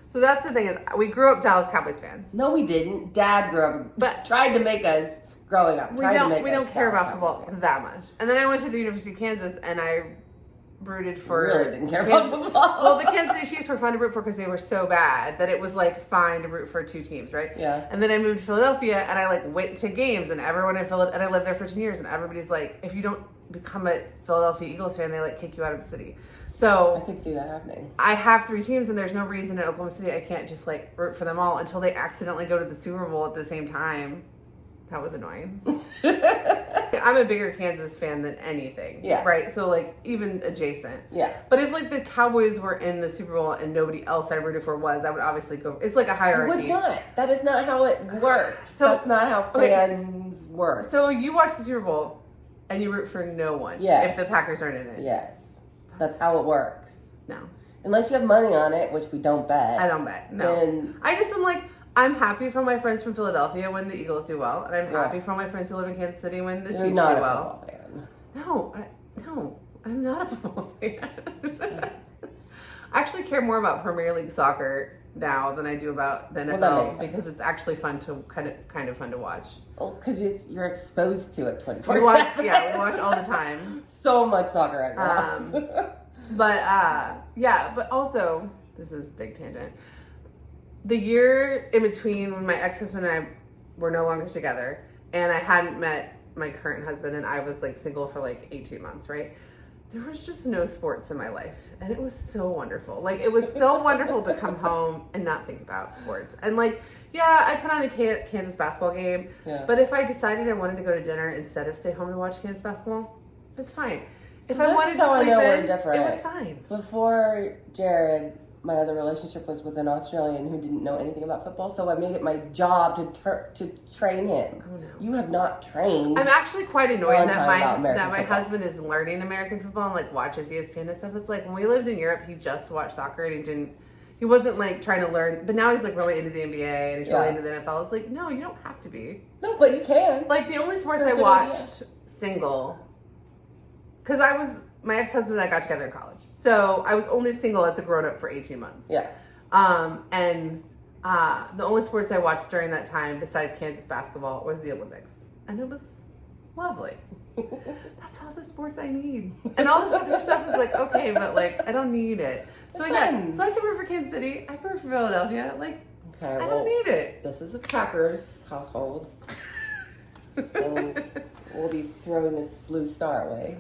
So that's the thing is, we grew up Dallas Cowboys fans. No, we didn't. Dad grew up, But tried to make us growing up. We don't care about football that much. And then I went to the University of Kansas and I rooted for. Really didn't care about football. Well, the Kansas City Chiefs were fun to root for because they were so bad that it was like fine to root for two teams, right? Yeah. And then I moved to Philadelphia and I like went to games and everyone in Philadelphia, and I lived there for 10 years and everybody's like, if you don't become a Philadelphia Eagles fan, they like kick you out of the city. So I could see that happening. I have 3 teams and there's no reason in Oklahoma City I can't just like root for them all until they accidentally go to the Super Bowl at the same time. That was annoying. I'm a bigger Kansas fan than anything. Yeah. Right? So like even adjacent. Yeah. But if like the Cowboys were in the Super Bowl and nobody else I rooted for was, I would obviously go. It's like a hierarchy. Would not. That is not how it works. So- That's not how fans work. So you watch the Super Bowl and you root for no one. Yes. If the Packers aren't in it. Yes. That's how it works. No. Unless you have money on it, which we don't bet. I don't bet. No. Then- I just am like, I'm happy for my friends from Philadelphia when the Eagles do well, and I'm happy for my friends who live in Kansas City when the You're Chiefs do not a well. football fan. No, I'm not a football fan. I actually care more about Premier League soccer now than I do about the NFL because it's actually fun to kind of fun to watch. Well, because you're exposed to it 24/7. We watch all the time. So much soccer, I guess. But also, this is a big tangent. The year in between when my ex-husband and I were no longer together and I hadn't met my current husband and I was like single for like 18 months, right? There was just no sports in my life and it was so wonderful. Like it was so wonderful to come home and not think about sports. And like, yeah, I put on a Kansas basketball game, but if I decided I wanted to go to dinner instead of stay home to watch Kansas basketball, that's fine. If I wanted to sleep in, it was fine. Before Jared, my other relationship was with an Australian who didn't know anything about football, so I made it my job to train him. Oh, no. You have not trained. I'm actually quite annoyed that my football. husband is learning American football and like watches ESPN and stuff. It's like when we lived in Europe, he just watched soccer and he wasn't like trying to learn, but now he's like really into the NBA and he's really into the NFL. It's like, no, you don't have to be. No, but you can. Like the only sports I watched single, because my ex-husband and I got together in college. So I was only single as a grown-up for 18 months. Yeah. And The only sports I watched during that time, besides Kansas basketball, was the Olympics, and it was lovely. That's all the sports I need, and all this other stuff is like okay, but like I don't need it. So yeah, so I can root for Kansas City. I can root for Philadelphia. Like okay, I don't need it. This is a Packers household, so we'll be throwing this blue star away.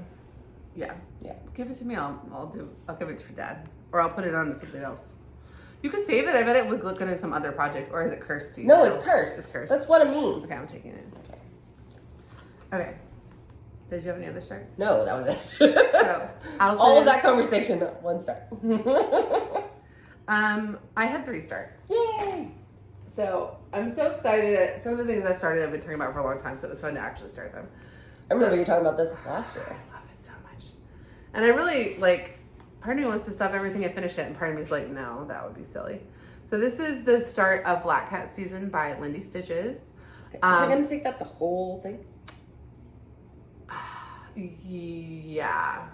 Yeah. Yeah. Give it to me. I'll give it to Dad, or I'll put it on to something else. You could save it. I bet it would look good in some other project, or is it cursed to you? No, it's cursed. It's cursed. That's what it means. Okay, I'm taking it. Okay. Did you have any other starts? No, that was it. So all of that conversation, 1 star. I had 3 starts. Yay! So I'm so excited. Some of the things I started, I've been talking about for a long time, so it was fun to actually start them. I remember you talking about this last year. I love it so much, and I really like. Part of me wants to stop everything and finish it, and part of me is like, no, that would be silly. So this is the start of Black Cat season by Lindy Stitches. Is it going to take that the whole thing? Yeah.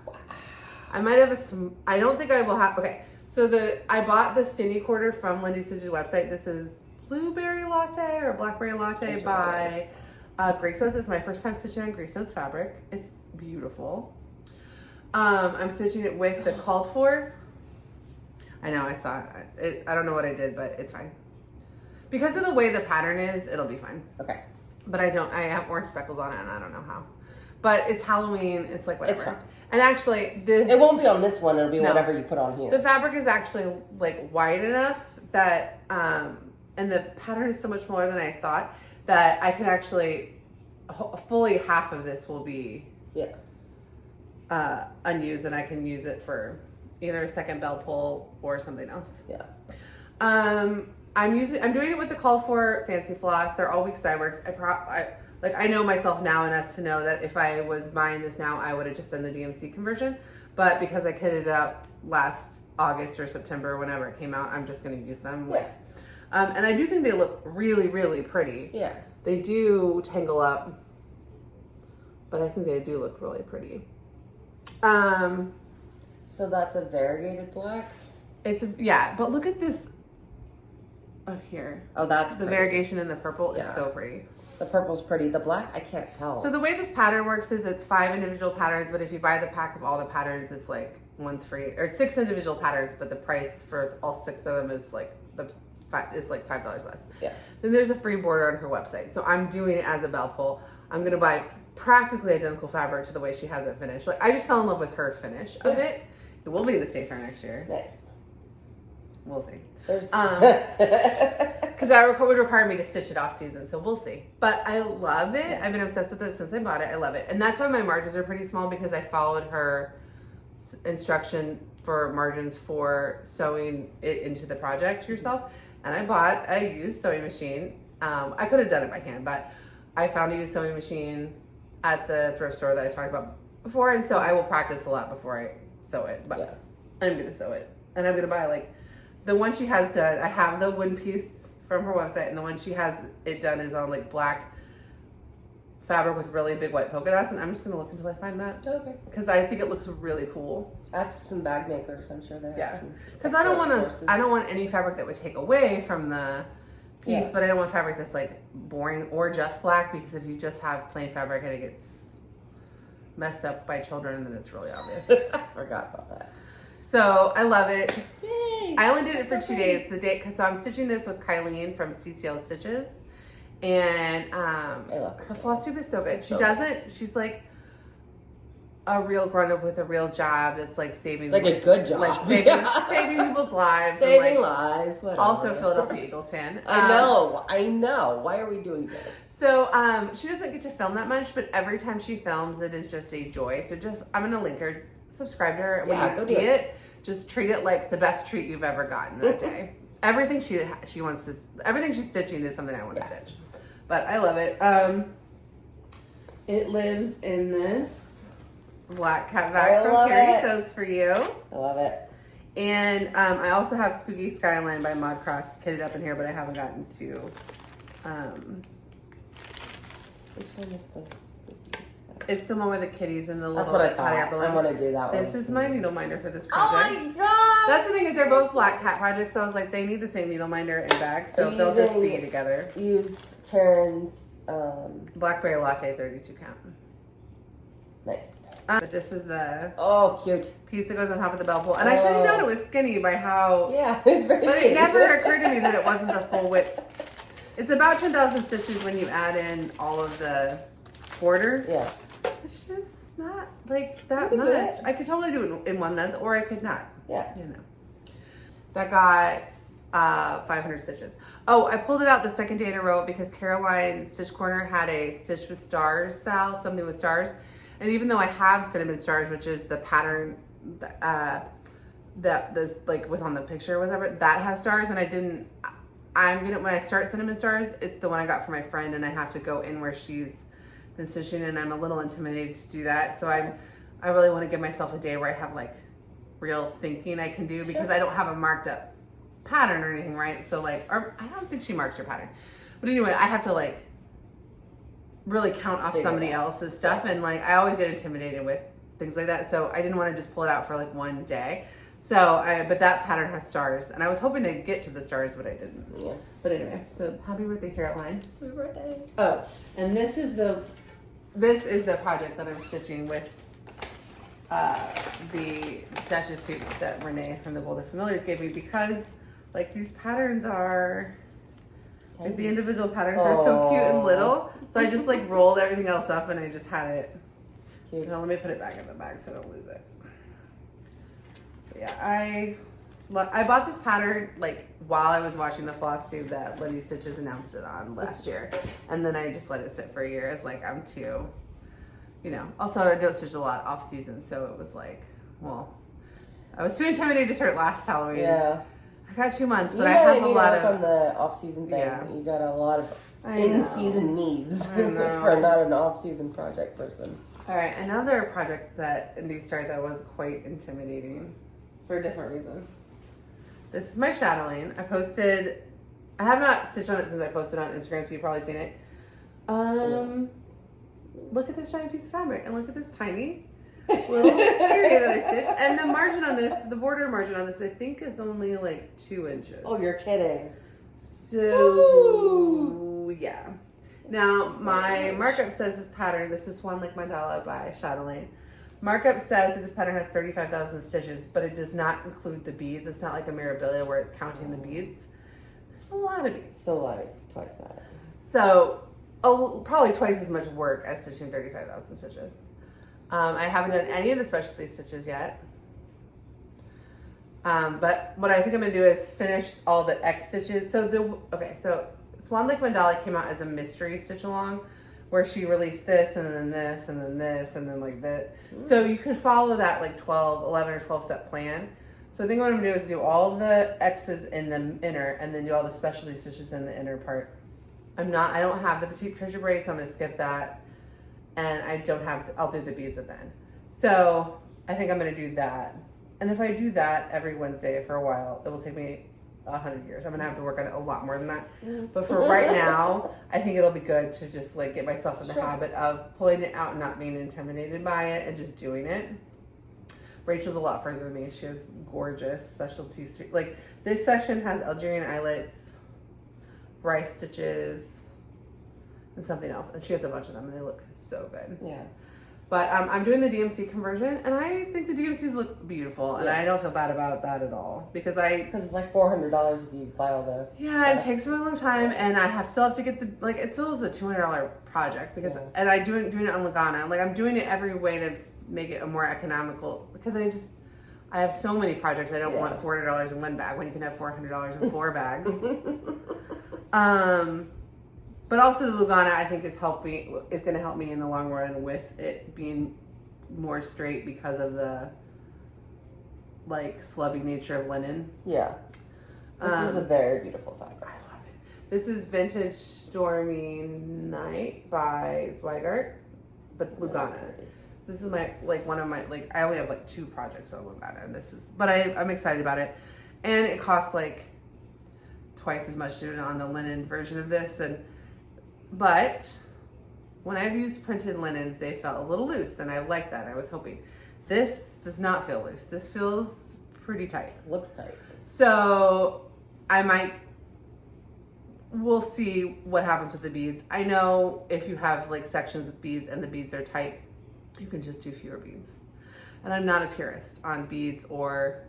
I might have I don't think I will have, okay. So I bought the skinny quarter from Lindy Stitches website. This is Blueberry Latte or Blackberry Latte by Greystones. It's my first time stitching on Greystones fabric. It's beautiful. I'm stitching it with the called for. I know, I saw it. I don't know what I did, but it's fine. Because of the way the pattern is, it'll be fine. Okay. But I have orange speckles on it, and I don't know how. But it's Halloween. It's like whatever. It's fine. And actually, it won't be on this one. It'll be whatever you put on here. The fabric is actually like wide enough that, and the pattern is so much more than I thought that I can actually fully half of this will be unused, and I can use it for either a second bell pull or something else. Yeah. I'm doing it with the Call for Fancy Floss. They're all week side works. I know myself now enough to know that if I was buying this now, I would have just done the DMC conversion. But because I kitted it up last August or September, whenever it came out, I'm just going to use them. Yeah. And I do think they look really, really pretty. Yeah. They do tangle up, but I think they do look really pretty. So that's a variegated black? But look at this up here. Oh, that's the pretty. Variegation in the purple is so pretty. The purple's pretty. The black, I can't tell. So the way this pattern works is it's 5 individual patterns, but if you buy the pack of all the patterns, it's like one's free, or 6 individual patterns, but the price for all 6 of them is like $5 less. Yeah. Then there's a free border on her website. So I'm doing it as a bell pull. I'm gonna buy practically identical fabric to the way she has it finished. Like I just fell in love with her finish of it. It will be in the State Fair next year. Nice. We'll see. Because that would require me to stitch it off season, so we'll see. But I love it. Yeah. I've been obsessed with it since I bought it. I love it. And that's why my margins are pretty small, because I followed her instruction for margins for sewing it into the project yourself. And I bought a used sewing machine. I could have done it by hand, but I found a used sewing machine at the thrift store that I talked about before. And so I will practice a lot before I sew it. But I'm going to sew it. And I'm going to buy like the one she has done. I have the one piece from her website, and the one she has it done is on like black fabric with really big white polka dots, and I'm just gonna look until I find that. Okay. Because I think it looks really cool. Ask some bag makers. I'm sure they have some. Because I don't want any fabric that would take away from the piece, but I don't want fabric that's like boring or just black, because if you just have plain fabric and it gets messed up by children, then it's really obvious. I forgot about that. So I love it. Yay. I only did it for 2 days. So I'm stitching this with Chatelaine from CCL Stitches, and I love her floss tube is so good. It's She's like a real grown up with a real job that's like saving, like a good job, like saving people's lives, saving lives. Whatever. Also, Philadelphia Eagles fan. I know. Why are we doing this? So she doesn't get to film that much, but every time she films, it is just a joy. So I'm gonna link her. Subscribe to her. When you see it, just treat it like the best treat you've ever gotten that day. Everything everything she's stitching is something I want to stitch. But I love it. It lives in this Black Cat bag from Carrie Sews For You. I love it. And I also have Spooky Skyline by Mod Cross kitted up in here, but I haven't gotten to. Which one is this? It's the one with the kitties and the little. That's what I thought. hot air balloon. I want to do that one. This is my needle minder for this project. Oh my god! That's the thing thing is they're both black cat projects, so I was like, they need the same needle minder and bag, so they'll just be together. Use Karen's Blackberry Latte 32 count. Nice. But this is the cute piece that goes on top of the bell pull. And I should have known it was skinny by how... Yeah, it's very But skinny. it never occurred to me that it wasn't the full width. It's about 10,000 stitches when you add in all of the borders. Yeah. It's just not like that You could do much. it. I could totally do it in 1 month, or I could not. Yeah. You know. That got 500 stitches. Oh, I pulled it out the second day in a row because Caroline Stitch Corner had a Stitch with Stars sale, something with stars. And even though I have cinnamon stars, which is the pattern that this like was on the picture or whatever, that has stars, and I didn't. When I start cinnamon stars, it's the one I got for my friend, and I have to go in where she's been stitching, and I'm a little intimidated to do that. So I really want to give myself a day where I have like real thinking I can do, because I don't have a marked up pattern or anything, right? So like, or I don't think she marks her pattern, but anyway, I have to like really count off somebody else's stuff, and like I always get intimidated with things like that, so I didn't want to just pull it out for like 1 day. So but that pattern has stars, and I was hoping to get to the stars, but I didn't. Yeah. But anyway, so happy birthday, Caroline. Happy birthday. Oh, and this is the project that I'm stitching with the Duchess hoop that Renee from the Golden Familiars gave me, because like these patterns are like the individual patterns are so cute and little. So I just like rolled everything else up, and I just had it. Cute. Now let me put it back in the bag so I don't lose it. But yeah, I bought this pattern like while I was watching the Flosstube that Lindy Stitches announced it on last year, and then I just let it sit for a year. It's like I'm too, you know. Also, I don't stitch a lot off season, so it was like, well, I was too intimidated to start last Halloween. Yeah. I got 2 months, but I have a lot of on the off-season thing. Yeah. You got a lot of in-season needs for not an off-season project person. All right, another project that a new start that was quite intimidating for different reasons. This is my Chatelaine. I have not stitched on it since I posted on Instagram, so you've probably seen it. Look at this giant piece of fabric, and look at this tiny little area that I stitched. And the margin on this, the border margin on this, I think is only like 2 inches. Oh, you're kidding. So, yeah. Now, my markup says this pattern, this is Swan Mandala by Chatelaine. Markup says that this pattern has 35,000 stitches, but it does not include the beads. It's not like a Mirabilia where it's counting the beads. There's a lot of beads. So like twice that. So, probably twice as much work as stitching 35,000 stitches. I haven't done any of the specialty stitches yet. But what I think I'm gonna do is finish all the X stitches. So Swan Lake Mandala came out as a mystery stitch along, where she released this and then this and then this and then like that. So you could follow that like 11 or 12 step plan. So I think what I'm gonna do is do all of the X's in the inner, and then do all the specialty stitches in the inner part. I don't have the petite treasure braid, so I'm gonna skip that. And I'll do the beads at the end. So I think I'm gonna do that. And if I do that every Wednesday for a while, it will take me 100 years. I'm gonna have to work on it a lot more than that. But for right now, I think it'll be good to just like get myself in the habit of pulling it out and not being intimidated by it and just doing it. Rachel's a lot further than me. She has gorgeous specialty, like this section has Algerian eyelets, rice stitches, and something else. And she has a bunch of them, and they look so good. Yeah. But I'm doing the DMC conversion, and I think the DMCs look beautiful, and I don't feel bad about that at all, because it's like $400 if you buy all the it takes me a long time, and I still have to get it still is a $200 project, because and I doing it on Lagana, like I'm doing it every way to make it a more economical, because I have so many projects. I don't want $400 in one bag when you can have $400 in 4 bags. But also the Lugana, I think, is going to help me in the long run with it being more straight because of the like slubby nature of linen. Yeah. This is a very beautiful fabric. I love it. This is Vintage Stormy Night by Zweigart, but Lugana. This is one of my I only have 2 projects on Lugana, and but I'm excited about it, and it costs like twice as much to do it on the linen version of this, but when I've used printed linens, they felt a little loose, and I like that. I was hoping. This does not feel loose. This feels pretty tight. Looks tight. So we'll see what happens with the beads. I know if you have like sections with beads and the beads are tight, you can just do fewer beads. And I'm not a purist on beads or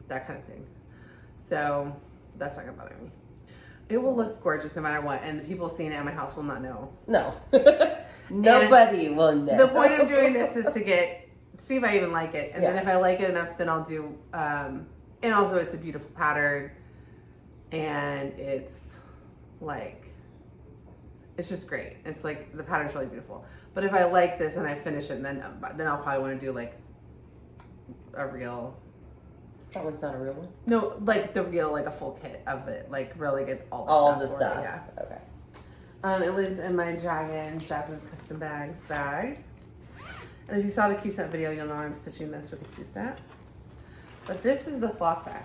that kind of thing. So that's not gonna bother me. It will look gorgeous no matter what, and the people seeing it at my house will not know. No. Nobody will know. The point of doing this is to see if I even like it. And then Yeah. if I like it enough, then I'll do, and also it's a beautiful pattern. And it's like, it's just great. It's like, the pattern's really beautiful. But if I like this and I finish it, then I'll probably want to do like a real. That one's not a real one? No, like the real, like a full kit of it. Like really get all the stuff. Stuff. For it, yeah. Okay. It lives in my Jasmine's Custom Bags bag. And if you saw the Q-Snap video, you'll know I'm stitching this with a Q-Snap. But this is the floss bag.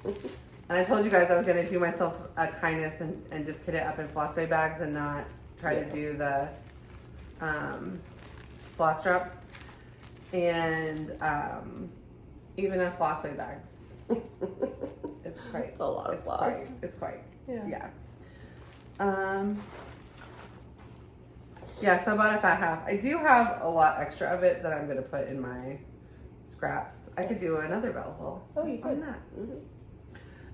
And I told you guys I was going to do myself a kindness and just kit it up in Flosstube bags and not try to do the floss drops. And even in Flosstube bags. It's quite. It's a lot of floss. It's quite. Yeah. Yeah, so I bought a fat half. I do have a lot extra of it that I'm going to put in my scraps. I could do another bell hole. Oh, you could. On that.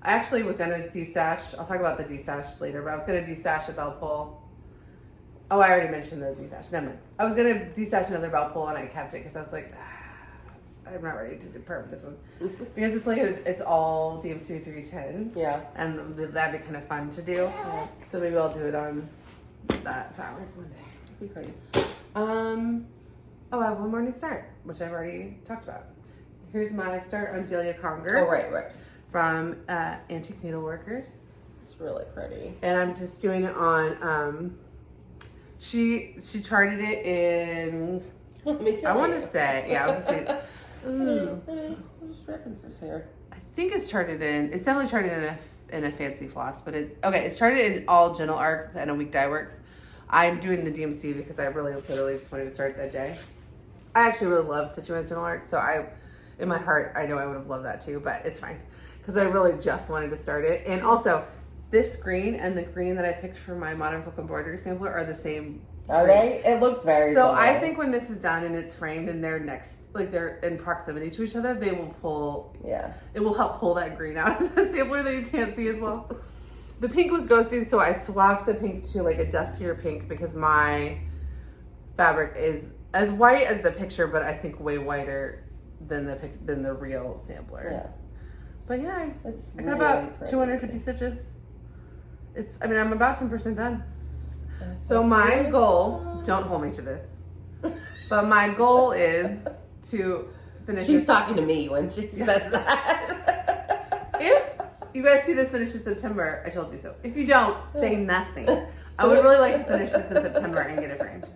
I actually was going to de-stash. I'll talk about the de-stash later, but I was going to de-stash a bell pull. Oh, I already mentioned the de-stash. Never mind. I was going to de-stash another bell pull, and I kept it because I was like, I'm not ready to do perm this one. Because it's like, it's all DMC 310. Yeah. And that'd be kind of fun to do. Yeah. So maybe I'll do it on that fabric one day. Be pretty. Oh, I have one more new start, which I've already talked about. Here's my start on Delia Conger. Oh, right. From Antique Needleworkers. It's really pretty. And I'm just doing it on, she charted it in, I want to say, yeah, I was going to say, Who's references here? I think it's charted in, it's definitely charted in a fancy floss, but it's charted in all gentle arcs and a weak dye works. I'm doing the DMC because I really literally just wanted to start that day. I actually really love stitching with gentle arcs, so in my heart, I know I would have loved that too, but it's fine because I really just wanted to start it. And also, this green and the green that I picked for my Modern Folk Embroidery sampler are the same. Are they? It looks very So similar. I think when this is done and it's framed and they're next, like they're in proximity to each other, they will pull. Yeah. It will help pull that green out of the sampler that you can't see as well. The pink was ghosting, so I swapped the pink to like a dustier pink because my fabric is as white as the picture, but I think way whiter than the real sampler. Yeah. But yeah, It's I got about 250 stitches. I'm about 10% done. So my goal, don't hold me to this, but my goal is to finish. She's talking to me when she says that. If you guys see this finished in September, I told you so. If you don't, say nothing. I would really like to finish this in September and get it framed.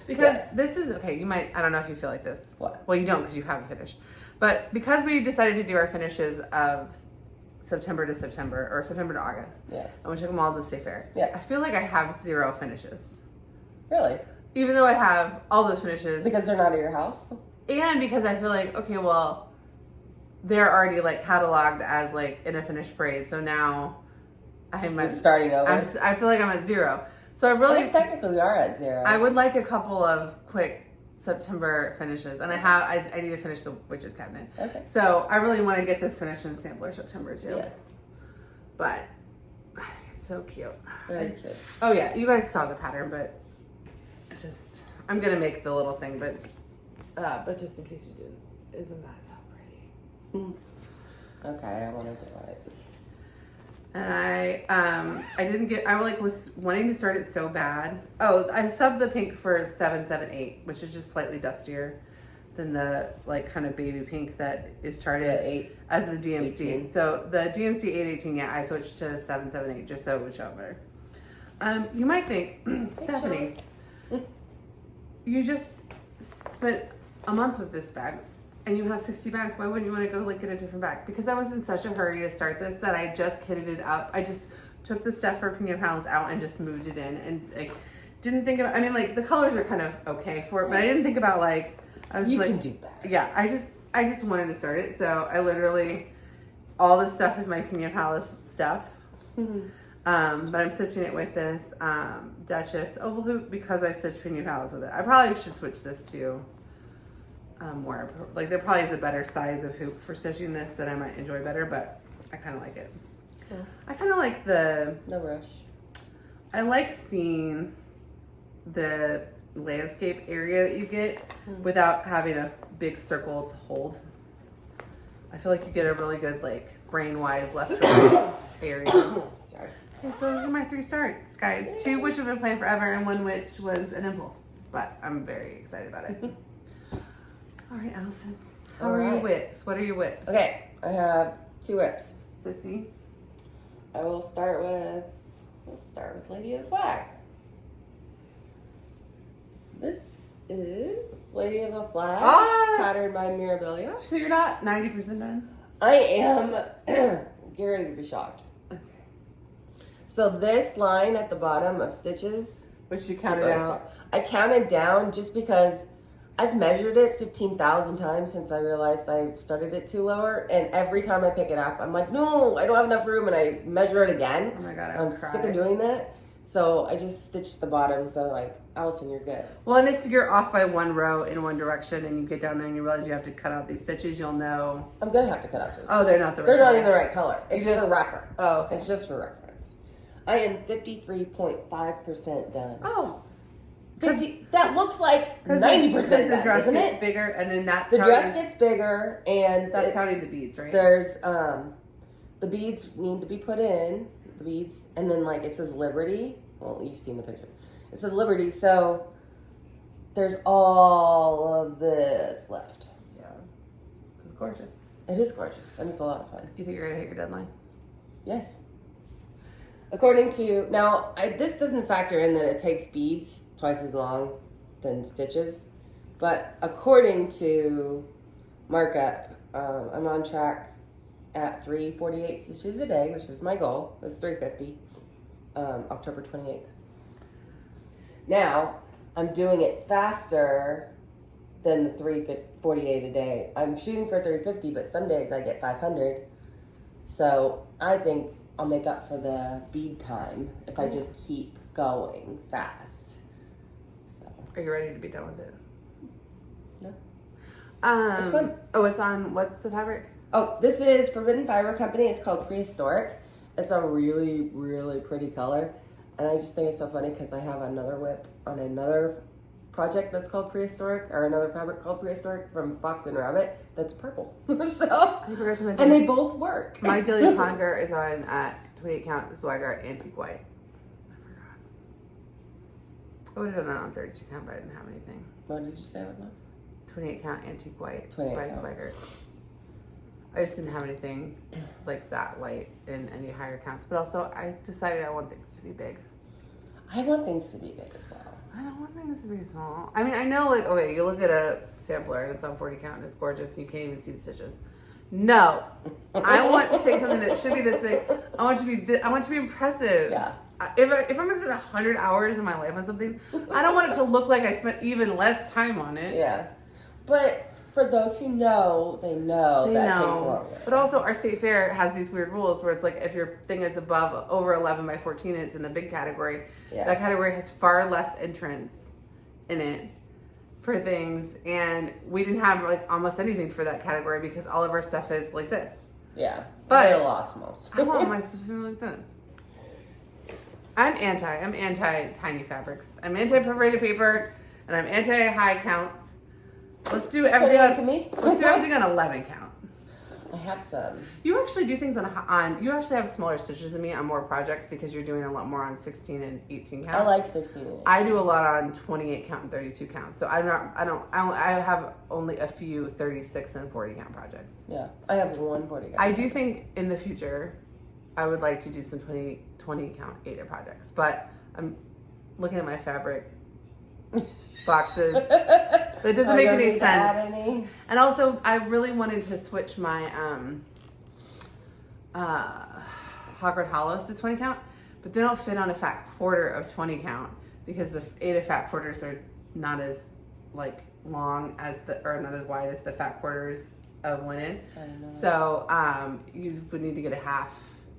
Because this is, okay, you might, I don't know if you feel like this. What? Well, you don't because you haven't finished. But because we decided to do our finishes of September to September, or September to August, Yeah. and we took them all to Stay Fair, Yeah. I feel like I have 0 finishes. Really? Even though I have all those finishes. Because they're not at your house? And because I feel like, okay, well, they're already like cataloged as like in a finished braid. So now I'm starting over. I feel like I'm at 0. So I really, technically we are at 0. I would like a couple of quick September finishes, and I need to finish the Witch's Cabinet. Okay. So I really want to get this finished in sampler September too. Yeah. But it's so cute. Very cute. Oh yeah, you guys saw the pattern, but just I'm gonna make the little thing, but just in case you didn't, isn't that so pretty? Okay, I want to do it. And I was wanting to start it so bad. Oh, I subbed the pink for 778, which is just slightly dustier than the like kind of baby pink that is charted 8 as the DMC. 18. So the DMC 818, yeah, I switched to 778 just so it would show up better. You might think, Stephanie, you just spent a month with this bag. And you have 60 bags, why wouldn't you want to go like get a different bag? Because I was in such a hurry to start this that I just kitted it up. I just took the stuff for Pina Pals out and just moved it in and like didn't think about, I mean like the colors are kind of okay for it, but I didn't think about like, I was You like, can do better. yeah, I just wanted to start it. So I literally all this stuff is my Pina Palace stuff. But I'm stitching it with this Duchess oval hoop because I stitched Pina Palace with it. I probably should switch this to more, like there probably is a better size of hoop for stitching this that I might enjoy better, but I kind of like it. Yeah. I kind of like the... No rush. I like seeing the landscape area that you get without having a big circle to hold. I feel like you get a really good, like, brain-wise left-right area. Sorry. Okay, so those are my 3 starts, guys. 2 which I've been playing forever, and 1 which was an impulse. But I'm very excited about it. All right, Allison. How are your whips? What are your whips? Okay, I have 2 whips. Sissy. I will start with, Lady of the Flag. This is Lady of the Flag, patterned by Mirabilia. So you're not 90% done? I am, get ready to be shocked. Okay. So this line at the bottom of stitches, Which you counted out? I counted down just because I've measured it 15,000 times since I realized I started it too lower, and every time I pick it up, I'm like, no, I don't have enough room, and I measure it again. Oh my God, I'm sick of doing that. So I just stitched the bottom, so like, Allison, you're good. Well, and if you're off by 1 row in one direction and you get down there and you realize you have to cut out these stitches, you'll know. I'm gonna have to cut out those. Oh, they're not the right They're not color. even the right color. It's just for reference. Oh, okay. It's just for reference. I am 53.5% done. Oh. 50, that looks like 90% Because the done, dress isn't gets it? bigger, and then that's The counting, dress gets bigger, and that's counting the beads, right? there's the beads need to be put in, the beads, and then like it says Liberty. Well, you've seen the picture. It says Liberty, so there's all of this left. Yeah. It's gorgeous. It is gorgeous, and it's a lot of fun. You think you're gonna hit your deadline? Yes. According to, now, this doesn't factor in that it takes beads twice as long than stitches, but according to markup, I'm on track at 348 stitches a day, which was my goal. It was 350, October 28th. Now, I'm doing it faster than the 348 a day. I'm shooting for 350, but some days I get 500. So I think I'll make up for the bead time if I just keep going fast. So. Are you ready to be done with it? No. It's fun. Oh, it's on, what's the fabric? Oh, this is Forbidden Fiber Company. It's called Prehistoric. It's a really, really pretty color. And I just think it's so funny because I have another whip on another project that's called Prehistoric, or another fabric called Prehistoric from Fox and Rabbit that's purple. So, I forgot to mention. and they both work. My Delia Conger is on 28 count Swagger Antique White. I forgot. I would have done that on 32 count, but I didn't have anything. What did you say with that? 28 count Antique White 28 by count. Swagger. I just didn't have anything like that light in any higher counts. But also, I decided I want things to be big. I want things to be big as well. I don't want things to be small. I mean, I know, like, okay, you look at a sampler and it's on 40 count and it's gorgeous and you can't even see the stitches. No, I want to take something that should be this big. I want it to be. I want it to be impressive. Yeah. If I'm gonna spend 100 hours in my life on something, I don't want it to look like I spent even less time on it. Yeah. But for those who know, they know They that takes know. longer. But also, our state fair has these weird rules where it's like if your thing is over 11 by 14 and it's in the big category, Yeah. that category has far less entrance in it for things, and we didn't have like almost anything for that category because all of our stuff is like this. Yeah. But they're a lot small. I want my stuff to be like that. I'm anti tiny fabrics. I'm anti perforated paper, and I'm anti high counts. Let's do everything on to me. Let's do everything on 11 count. I have some. You actually do things on. You actually have smaller stitches than me on more projects because you're doing a lot more on 16 and 18 count. I like 16 and 18. I do a lot on 28 count and 32 count. So I have only a few 36 and 40 count projects. Yeah. I have 140. I do think in the future, I would like to do some 20 count 8 projects, but I'm looking at my fabric boxes. It doesn't make any sense. And also, I really wanted to switch my Hawkwood Hollows to 20 count, but they don't fit on a fat quarter of 20 count because the 8 of fat quarters are not as like long as or not as wide as the fat quarters of linen. I don't know. So you would need to get a half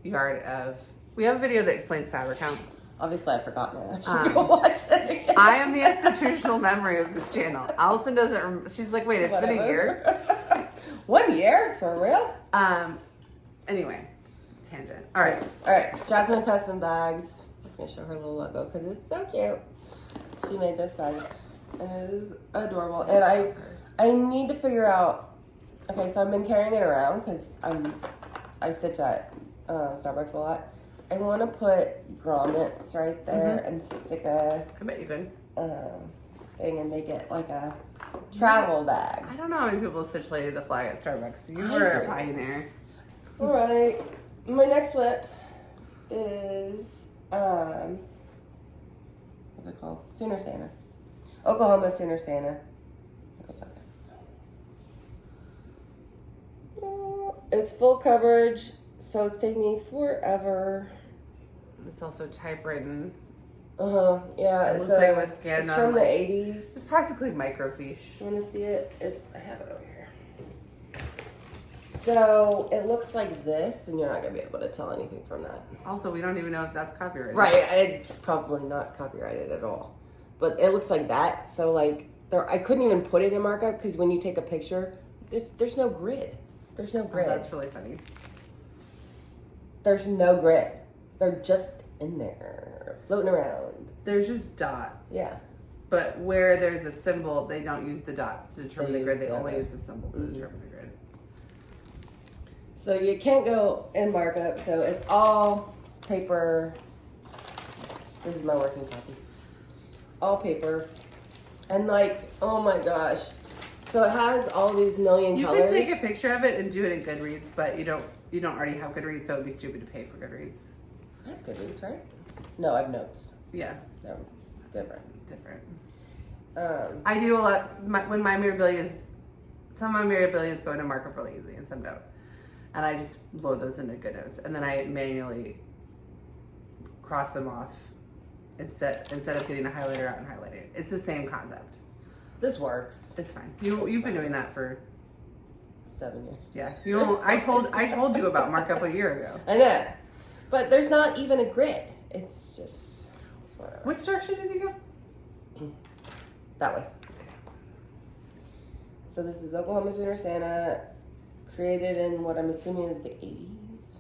yard of. We have a video that explains fabric counts. Obviously, I've forgotten it. I should go watch it again. I am the institutional memory of this channel. Allison doesn't. She's like, wait, it's been a year. 1 year for real? Anyway, tangent. All right. Jasmine custom bags. I'm just gonna show her little logo because it's so cute. She made this bag, and it is adorable. And I need to figure out. Okay, so I've been carrying it around because I stitch at Starbucks a lot. I want to put grommets right there and stick a. I bet you could. Thing and make it like a travel bag. I don't know how many people stitch the flag at Starbucks. You I were a do. pioneer. All right. My next whip is what's it called? Sooner Santa. Oklahoma Sooner Santa. It goes like this. It's full coverage, so it's taking me forever. It's also typewritten. Yeah. It looks like it was scanned It's on, from the like- 80s. It's practically microfiche. You want to see it? I have it over here. So it looks like this, and you're not gonna be able to tell anything from that. Also, we don't even know if that's copyrighted. Right, it's probably not copyrighted at all. But it looks like that. So like, I couldn't even put it in markup because when you take a picture, there's no grid. There's no Oh, grid. that's really funny. There's no grid. They're just in there, floating around. There's just dots. Yeah. But where there's a symbol, they don't use the dots to determine They the grid. use They the only other. use the symbol to determine the grid. So you can't go in markup. So it's all paper. This is my working copy. All paper. And like, oh my gosh. So it has all these million You colors. could take a picture of it and do it in Goodreads, but you don't already have Goodreads, so it'd be stupid to pay for Goodreads. I have Goodreads, right? No, I have notes. Yeah, No, different. different. Um, I do a lot when my Mirabilias. Some of my Mirabilias go into markup really easy, and some don't. And I just load those into GoodNotes, and then I manually cross them off instead of getting a highlighter out and highlighting it. It's the same concept. this works. It's fine. You've been doing that for 7 years. yeah. I told you about markup a year ago. I know, but there's not even a grid. It's just whatever. Which direction does he go? That way. So this is Oklahoma Sooner Santa, created in what I'm assuming is the 80s,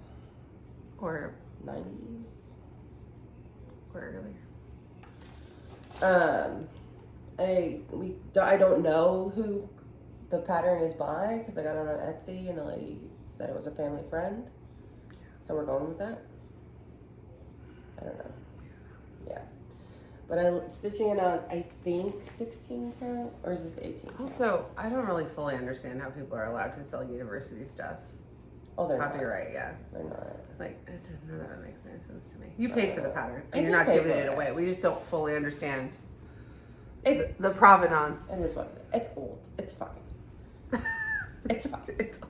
Or 90s. earlier? I don't know who the pattern is by because I got it on Etsy and the lady said it was a family friend. So we're going with that. I don't know. Yeah. But I'm stitching it on, I think, 16 count, or is this 18 count? Also, I don't really fully understand how people are allowed to sell university stuff. Oh, they're not. Copyright, yeah. They're not. Like, none of it makes any sense to me. You paid for the pattern, I and did you're not pay giving for it it. away. We just don't fully understand It the provenance. is what it is. It's old. It's fine. It's fine. It's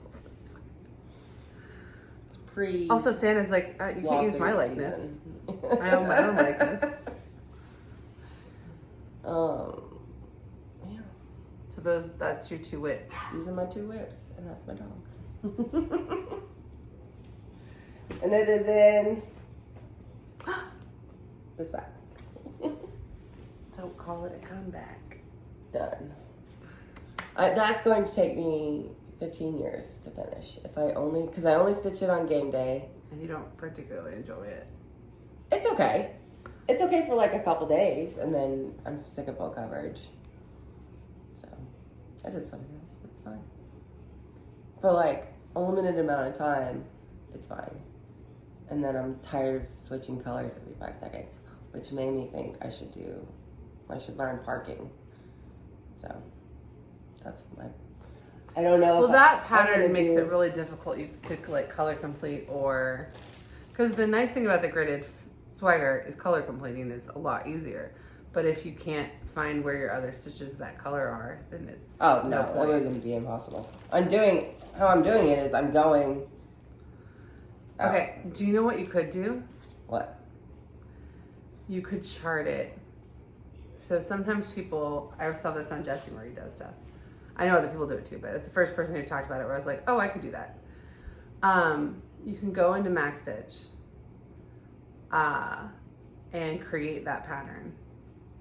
It's pre. also, Santa's like, you can't use my lawsuit likeness. season. I own my own likeness. Yeah. So that's your two whips. These are my two whips, and that's my dog. And it is in this bag. Don't call it a comeback. Done. That's going to take me 15 years to finish. Because I only stitch it on game day. And you don't particularly enjoy it. It's okay. It's okay for like a couple days, and then I'm sick of full coverage. So, it is what it is. It's fine. For like a limited amount of time, it's fine. And then I'm tired of switching colors every 5 seconds, which made me think I should learn parking. So, that's I don't know. Well, if that I'm pattern gonna makes do- it really difficult to like color complete, or because the nice thing about the gridded swagger is color completing is a lot easier. But if you can't find where your other stitches of that color are, then it's Oh no, that point. would be impossible. How I'm doing it is I'm going. out. Okay, do you know what you could do? What? You could chart it. So sometimes people, I saw this on Jesse where he does stuff. I know other people do it too, but it's the first person who talked about it where I was like, oh, I could do that. You can go into Max Stitch and create that pattern.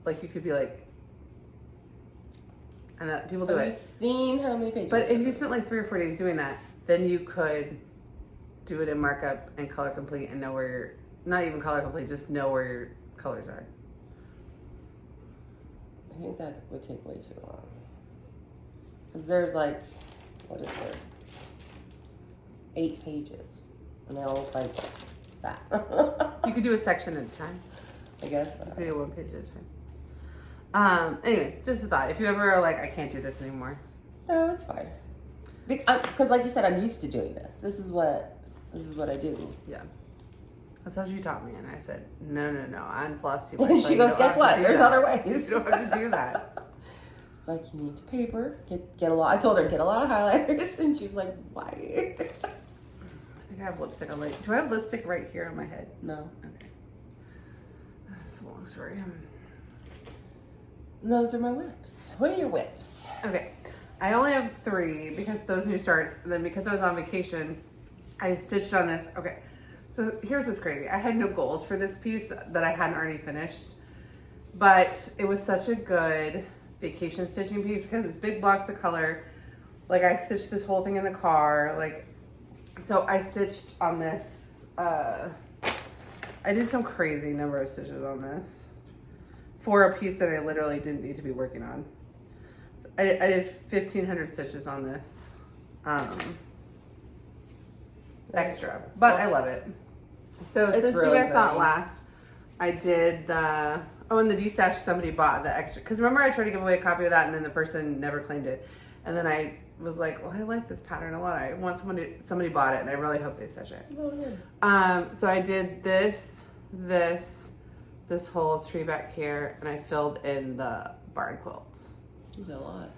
Like, you could be like, and that people do it. Have you seen how many pages? But if you spent like 3 or 4 days doing that, then you could do it in markup and color complete and know where your, not even color complete, just know where your colors are. I think that would take way too long. Because there's like, what is there? 8 pages. And they all look like that. You could do a section at a time. I guess You so. could do 1 page at a time. Anyway, just a thought. If you ever are like, I can't do this anymore. No, it's fine. Because like you said, I'm used to doing this. This is what I do. Yeah. That's how she taught me. And I said, no, I'm Flosstube. And she goes, guess what? There's other ways. You don't have to do that. It's like, you need paper, get a lot. I told her, get a lot of highlighters. And she's like, why? I think I have lipstick on my, do I have lipstick right here on my head? No. Okay. That's a long story. And those are my whips. What are your whips? Okay. I only have 3 because those new starts. And then because I was on vacation, I stitched on this. Okay. So here's what's crazy. I had no goals for this piece that I hadn't already finished, but it was such a good vacation stitching piece because it's big blocks of color. Like, I stitched this whole thing in the car. Like, so I stitched on this, I did some crazy number of stitches on this for a piece that I literally didn't need to be working on. I did 1,500 stitches on this. Extra, but I love it. So It's since really you guys saw it pretty. last, I did the, oh, and the D-stash, somebody bought the extra, because remember I tried to give away a copy of that and then the person never claimed it. And then I was like, well, I like this pattern a lot. I want somebody bought it and I really hope they stitch it. So I did this whole tree back here and I filled in the barn quilts. You did a lot.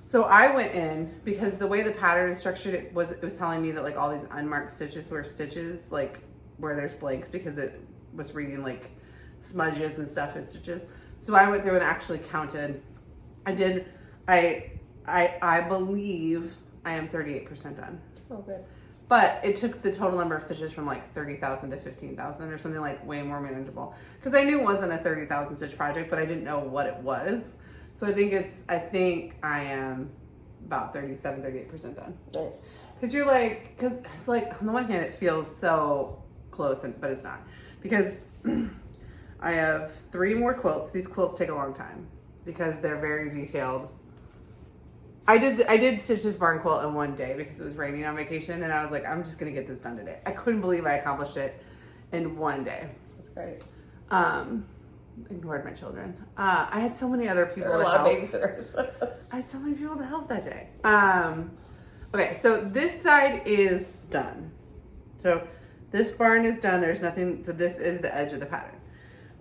So I went in because the way the pattern is structured, it was telling me that like all these unmarked stitches were stitches, like where there's blanks, because it was reading like smudges and stuff as stitches. So I went through and actually counted. I believe I am 38% done. Oh, good. But it took the total number of stitches from like 30,000 to 15,000 or something, like way more manageable. Because I knew it wasn't a 30,000 stitch project, but I didn't know what it was. So I think I am about 37, 38% done. Nice. Because it's like, on the one hand, it feels so close, but it's not. Because I have 3 more quilts. These quilts take a long time because they're very detailed. I did stitch this barn quilt in 1 day because it was raining on vacation, and I was like, I'm just gonna get this done today. I couldn't believe I accomplished it in 1 day. That's great. Ignored my children. I had so many other people There are a to lot help. of babysitters. I had so many people to help that day. Okay, so this side is done. So this barn is done. There's nothing, so this is the edge of the pattern.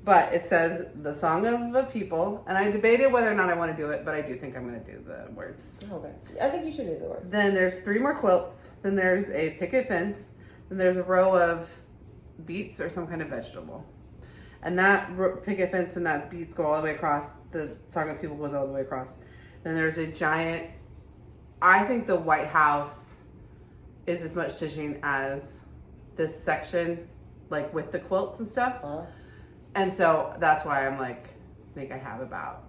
But it says the song of a people, and I debated whether or not I want to do it, but I do think I'm going to do the words. Okay. I think you should do the words. Then there's 3 more quilts. Then there's a picket fence. Then there's a row of beets or some kind of vegetable. And that picket fence and that beets go all the way across. The song of people goes all the way across. Then there's a giant, I think the White House is as much stitching as this section, like with the quilts and stuff. Uh-huh. And so that's why I'm like, I think I have about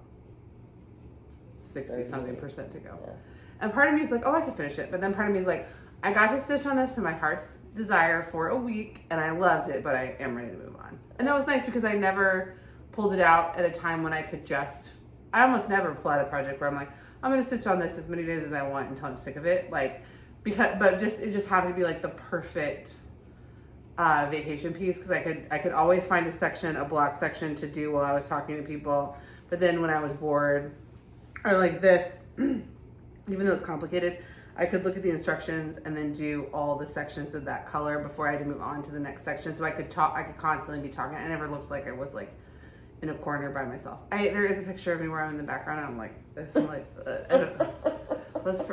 60 something percent to go. Yeah. And part of me is like, oh, I could finish it. But then part of me is like, I got to stitch on this in my heart's desire for a week and I loved it, but I am ready to move on. And that was nice because I never pulled it out at a time when I could I almost never pull out a project where I'm like, I'm going to stitch on this as many days as I want until I'm sick of it. Like, it just happened to be like the perfect vacation piece because I could always find a block section to do while I was talking to people. But then when I was bored, or like this, even though it's complicated, I could look at the instructions and then do all the sections of that color before I had to move on to the next section. So I could constantly be talking. It never looks like I was like in a corner by myself. There is a picture of me where I'm in the background and I'm like this. I'm like,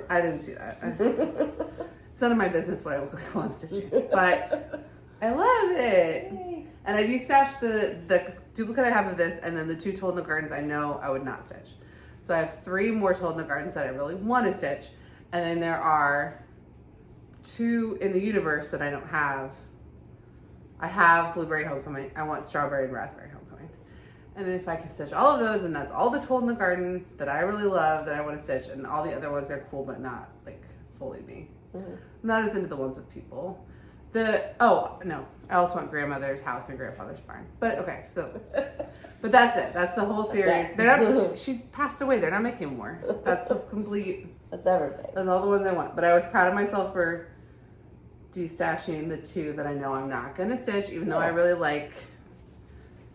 I didn't see that. It's none of my business what I look like while I'm stitching. But I love it. Yay. And I do stash the duplicate I have of this, and then the 2 Told in the Gardens I know I would not stitch. So I have 3 more told in the gardens that I really want to stitch. And then there are 2 in the universe that I don't have. I have blueberry homecoming. I want strawberry and raspberry homecoming. And then if I can stitch all of those, and that's all the told in the garden that I really love, that I want to stitch, and all the other ones are cool, but not like fully me. I'm not as into the ones with people. Oh no, I also want grandmother's house and grandfather's barn. But okay, so, but that's it. That's the whole series. They're not. She's passed away. They're not making more. That's the complete. That's everything. Those are all the ones I want. But I was proud of myself for destashing the 2 that I know I'm not gonna stitch, even though I really like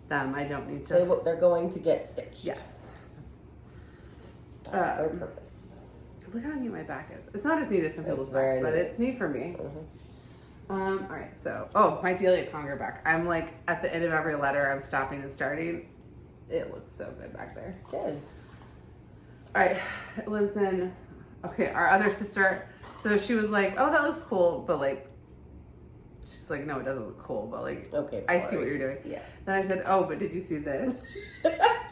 them. I don't need to. They're going to get stitched. Yes. That's their purpose. Look how neat my back is. It's not as neat as some people's very back, but neat. it's neat for me. All right, so, my Delia Conger back. I'm like, at the end of every letter, I'm stopping and starting. It looks so good back there. Good. All right, it lives in, our other sister. So she was like, oh, that looks cool, but like, she's like, no, it doesn't look cool, but like, Okay. I see what you're doing. Yeah. Then I said, oh, but did you see this?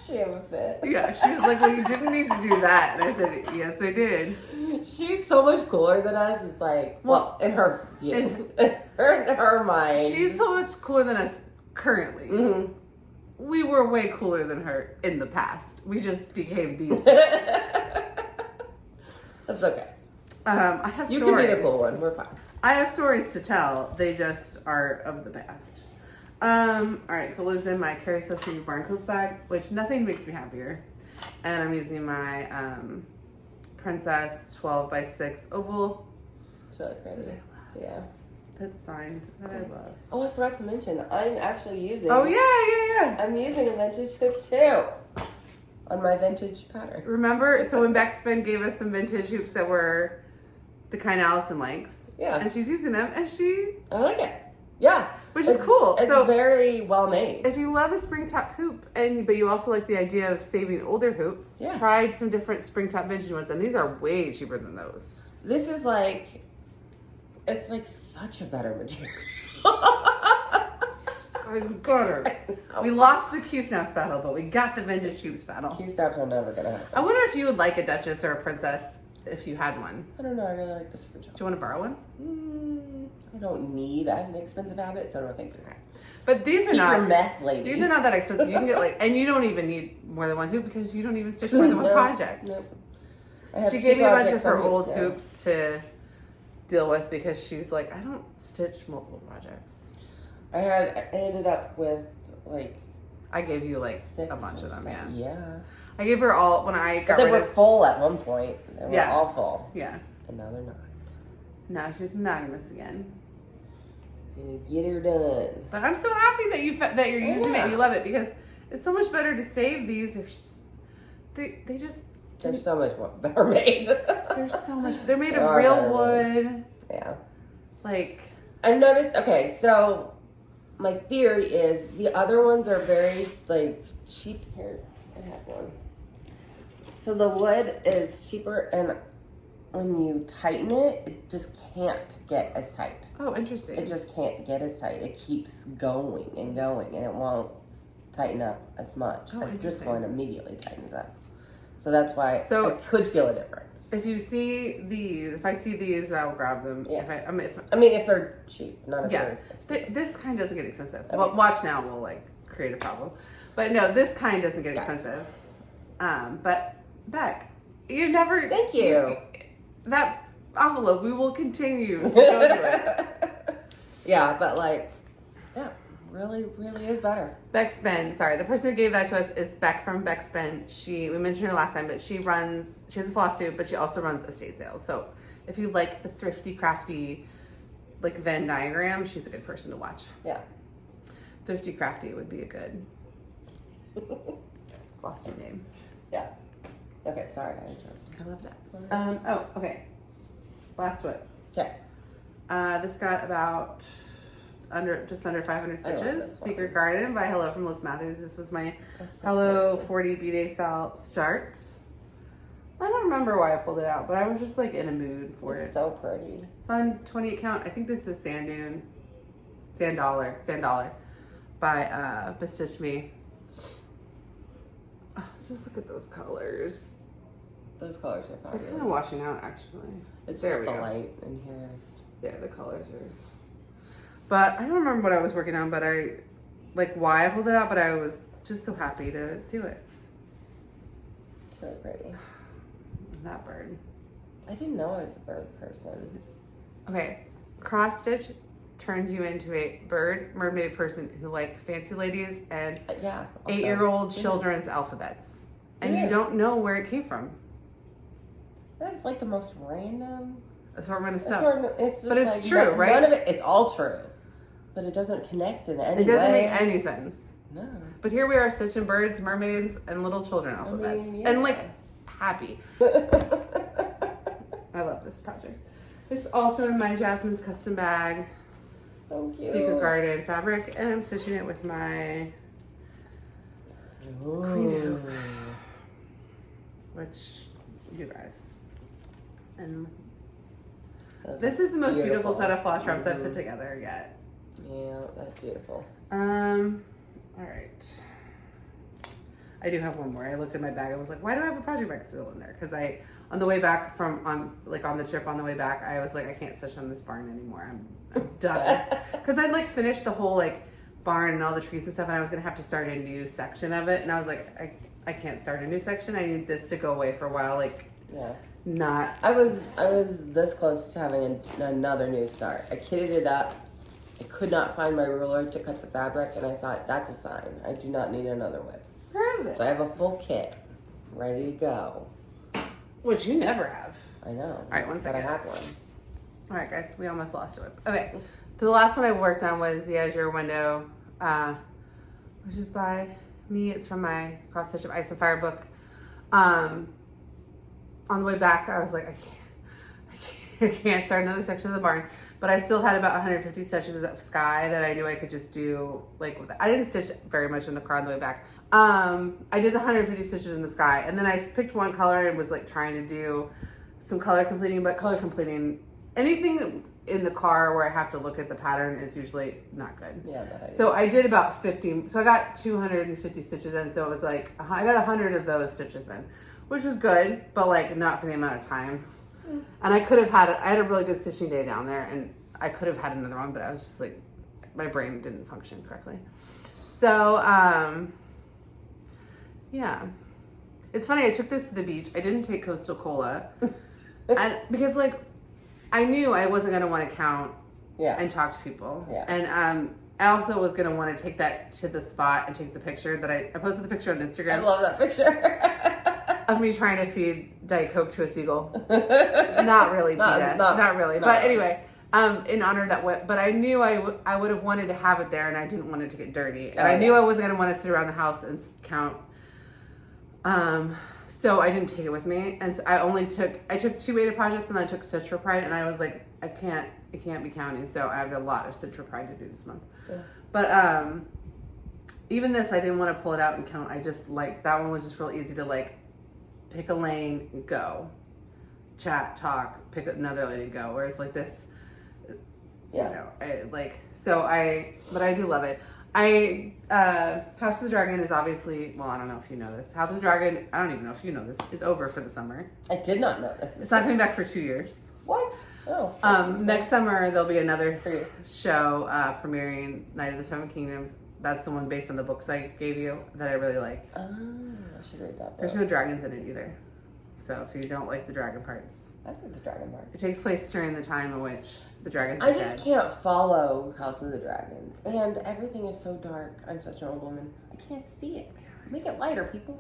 She have a fit. Yeah, she was like, well, you didn't need to do that. And I said, yes, I did. She's so much cooler than us. It's like, well, in her view, in her mind. She's so much cooler than us currently. Mm-hmm. We were way cooler than her in the past. We just became these. That's okay. I have You stories. can be the cool one. We're fine. I have stories to tell. They just are of the past. All right, so lives in my Carry So Free barn clothes bag, which nothing makes me happier. And I'm using my Princess 12x6 oval. It's really pretty. Yeah. That's signed. That I love. Oh, I forgot to mention, I'm actually using. Oh yeah. I'm using a vintage hoop too on my vintage pattern. Remember, so when Beckspin gave us some vintage hoops that were the kind Allison likes. Yeah. And she's using them, and I like it. Yeah. which is cool. It's So very well made. if you love a spring top hoop, but you also like the idea of saving older hoops, try some different spring top vintage ones, and these are way cheaper than those. This is like, it's like such a better material. Guys, we got her. We lost the Q-Snaps battle, but we got the vintage hoops battle. Q-Snaps are never gonna happen. I wonder if you would like a Duchess or a Princess if you had one. I don't know. I really like the spring top. Do you want to borrow one? I don't need as an expensive habit, so I don't think. Okay. But these are Keep not. your meth, lady. These are not that expensive. You can get and you don't even need more than one hoop because you don't even stitch more than one project. Nope. She gave me a bunch of her old hoops to deal with because she's like, I don't stitch multiple projects. I ended up with like. I gave you like a 6 bunch or of them, 7. yeah. Yeah. I gave her all when I got They rid were of. full at one point. They were all full. Yeah. And now they're not. Now she's monogamous again. Gonna get her done. But I'm so happy that you're using it and you love it because it's so much better to save these. They're so much more better made. They're so much. They're made of real wood. Yeah. Like I've noticed. Okay, so my theory is the other ones are very like cheap. Here, I have one. So the wood is cheaper, and when you tighten it, it just can't get as tight. oh, interesting. It just can't get as tight. It keeps going, and it won't tighten up as much as this one immediately tightens up. So that's why I could feel a difference. If you see these, if I see these, I'll grab them. Yeah. If they're cheap, not if they're expensive. This kind doesn't get expensive. Okay. Well, watch now, we'll like create a problem. But no, this kind doesn't get expensive. But Beck, you never. Thank you. That envelope, we will continue to go to it. Yeah, but like, yeah, really is better. Beckspin, sorry, the person who gave that to us is Beck from Beckspin. We mentioned her last time, but she has a floss tube, but she also runs estate sales. So if you like the thrifty, crafty, like Venn diagram, she's a good person to watch. Yeah. Thrifty, crafty would be a good floss tube name. Yeah. Okay, sorry, I interrupted. I love that. Okay. Last one. Okay. This got about just under 500 stitches. Secret Garden by Hello from Liz Matthews. This is my Hello 40 B-Day start. I don't remember why I pulled it out, but I was just like in a mood for it. It's so pretty. It's on 28 count. I think this is Sand Dollar by Bestitch Me. Oh, just look at those colors. Those colors are They're fabulous. kind of washing out, actually. It's there just we the go. light in here is... Yeah, the colors are... But I don't remember what I was working on, but why I pulled it out, but I was just so happy to do it. It's really pretty. That bird. I didn't know I was a bird person. Okay, cross stitch turns you into a bird mermaid person who like fancy ladies and Yeah. 8-year-old children's alphabets. And Yeah. you don't know where it came from. That's like the most random Assortment of stuff. It's just But it's like, true, right? None of it, it's all true. But it doesn't connect in any way. It doesn't make any sense. No. But here we are stitching birds, mermaids, and little children alphabets. yeah. And like happy. I love this project. It's also in my Jasmine's custom bag. So cute. Secret Garden fabric. And I'm stitching it with my Queen Hoop. Which, you guys. And this is the most beautiful set of floss wraps I've put together yet. Yeah, that's beautiful. Alright. I do have one more. I looked at my bag and was like, why do I have a project bag still in there? Because on the way back on the trip on the way back, I was like, I can't stitch on this barn anymore. I'm done. Because I'd like finished the whole like barn and all the trees and stuff, and I was gonna have to start a new section of it. And I was like, I can't start a new section. I need this to go away for a while. Like, Yeah. not. I was this close to having another new start. I kitted it up. I could not find my ruler to cut the fabric, and I thought, that's a sign. I do not need another whip. Where is it? So I have a full kit ready to go. Which you never have. I know. All right, one But second. I have one. All right, guys, we almost lost it. Okay, so the last one I worked on was the Azure window, which is by me. It's from my Cross Stitch of Ice and Fire book. On the way back, I was like, I can't start another section of the barn, but I still had about 150 stitches of sky that I knew I could just do. Like, I didn't stitch very much in the car on the way back. I did the 150 stitches in the sky, and then I picked one color and was like trying to do some color completing, but color completing anything in the car where I have to look at the pattern is usually not good. Yeah, so I did about 50, so I got 250 stitches in, so it was like, I got 100 of those stitches in, which was good, but like not for the amount of time. And I had a really good stitching day down there, and I could have had another one, but I was just like, my brain didn't function correctly. So, yeah. It's funny, I took this to the beach. I didn't take Coastal Cola. And because like, I knew I wasn't going to want to count and talk to people. Yeah. And I also was going to want to take that to the spot and take the picture that I posted the picture on Instagram. I love that picture. Of me trying to feed Diet Coke to a seagull. Not really, Peta. Not really. But anyway, in honor of that whip. But I knew I would have wanted to have it there, and I didn't want it to get dirty. And I knew I wasn't going to want to sit around the house and count. So I didn't take it with me. And so I took 2 weighted projects, and then I took Stitch for Pride, and I was like, it can't be counting. So I have a lot of Stitch for Pride to do this month. Yeah. But even this, I didn't want to pull it out and count. I just like, that one was just real easy to like, pick a lane, go, chat, talk, pick another lane and go. Whereas like this, you know, but I do love it. House of the Dragon is obviously, well, I don't know if you know this. House of the Dragon, I don't even know if you know this, is over for the summer. I did not know this. It's not coming back for 2 years. What? Oh. Next summer there'll be another show premiering Night of the Seven Kingdoms. That's the one based on the books I gave you that I really like. Oh, I should read that book. There's no dragons in it either. So if you don't like the dragon parts. I like the dragon part. It takes place during the time in which the dragons are I just dead. can't follow House of the Dragons. And everything is so dark. I'm such an old woman. I can't see it. Make it lighter, people.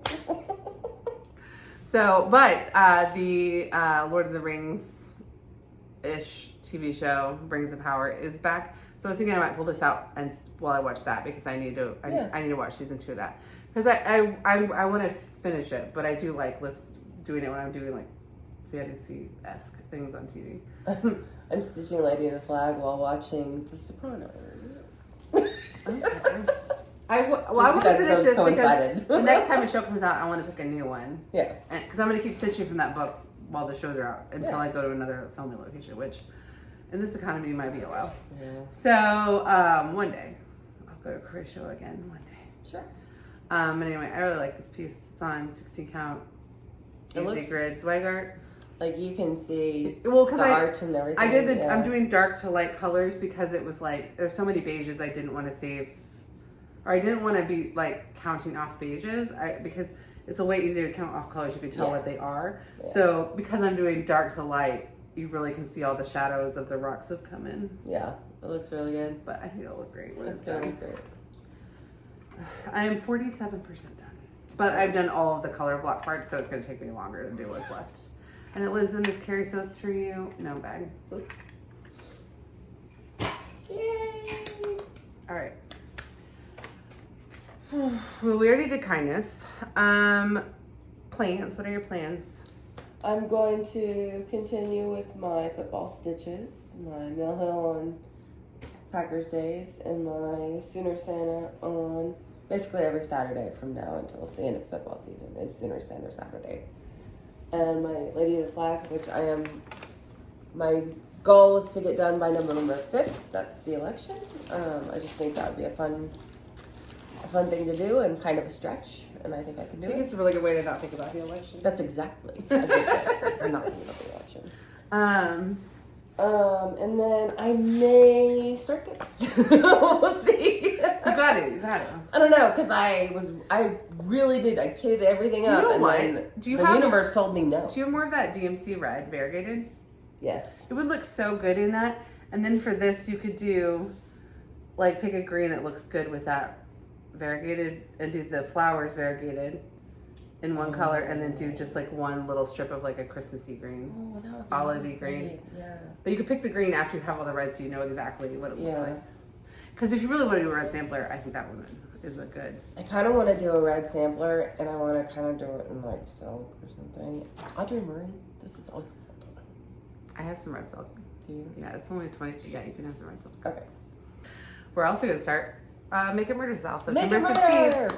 So, but the Lord of the Rings-ish TV show, Rings of Power, is back. So I was thinking I might pull this out and while I watch that, because I need to watch season 2 of that, because I want to finish it, but I do like doing it when I'm doing like fantasy-esque things on TV. I'm stitching Lady of the Flag while watching The Sopranos. Okay. I want to finish this because the next time a show comes out, I want to pick a new one. Yeah. Because I'm going to keep stitching from that book while the shows are out until I go to another filming location, which in this economy might be a while. Yeah. So one day I'll go to Croatia again one day. Sure. But anyway, I really like this piece. It's on 16 count. Do you see grid swag art? Like you can see the arch and everything. I did I'm doing dark to light colors because it was like, there's so many beiges I didn't want to save. Or I didn't want to be like counting off beiges because it's a way easier to count off colors. You can tell what they are. Yeah. So because I'm doing dark to light, you really can see all the shadows of the rocks have come in. Yeah, it looks really good. But I think it'll look great when it's done. Great. I am 47% done. But I've done all of the color block parts, so it's going to take me longer to do what's left. And it lives in this Carry So's for you. No bag. Yay! All right. Well, we already did kindness. Plans. What are your plans? I'm going to continue with my football stitches, my Mill Hill on Packers days, and my Sooner Santa on basically every Saturday from now until the end of football season is Sooner Santa Saturday. And my Lady of the Flag, which my goal is to get done by November 5th. That's the election. I just think that would be a fun thing to do and kind of a stretch, and I think I can do it. I think it's a really good way to not think about the election. That's exactly. I'm not thinking about the election. And then I may start this. We'll see. You got it. I don't know, because I really did. I kitted everything up, and then the universe told me no. Do you have more of that DMC red variegated? Yes. It would look so good in that. And then for this, you could do, like, pick a green that looks good with that variegated and do the flowers variegated in one color, and then do just like one little strip of like a Christmassy green, olivey green. Yeah. But you could pick the green after you have all the reds, so you know exactly what it looks like. Because if you really want to do a red sampler, I think that one is a good. I kind of want to do a red sampler, and I want to kind of do it in like silk or something. Audrey Murray, this is all your fault. I have some red silk. Do you? Yeah, it's only 20. Yeah, you can have some red silk. Okay. We're also going to start Make It Murder Sal, September 15th.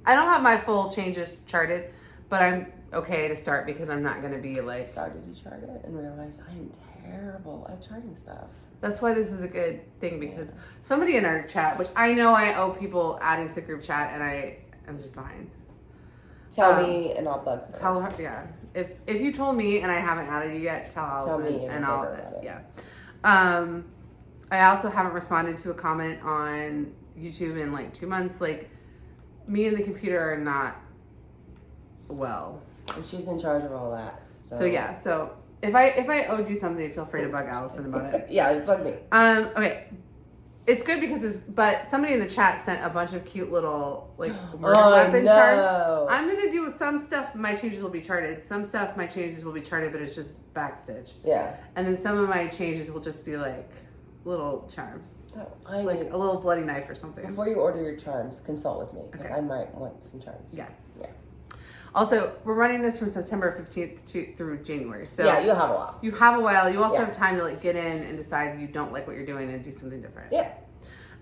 I don't have my full changes charted, but I'm okay to start because I'm not going to be like... Started to chart it and realized I am terrible at charting stuff. That's why this is a good thing, because somebody in our chat, which I know I owe people adding to the group chat, and I'm just behind. Tell me and I'll bug her. Tell her, yeah. If you told me and I haven't added you yet, tell Allison and I'll, yeah. I also haven't responded to a comment on YouTube in like 2 months. Like, me and the computer are not well. And she's in charge of all that. So yeah, so if I owed you something, feel free to bug Allison about it. Yeah, bug me. Okay. It's good because but somebody in the chat sent a bunch of cute little like murder weapon charts. I'm gonna do some stuff. My changes will be charted. Some stuff my changes will be charted, but it's just backstitch. Yeah. And then some of my changes will just be like little charms. Like a little bloody knife or something. Before you order your charms, consult with me because I might want some charms. Yeah. Also, we're running this from September 15th through January. So yeah, you'll have a while. You have a while. You also have time to like get in and decide you don't like what you're doing and do something different. Yeah.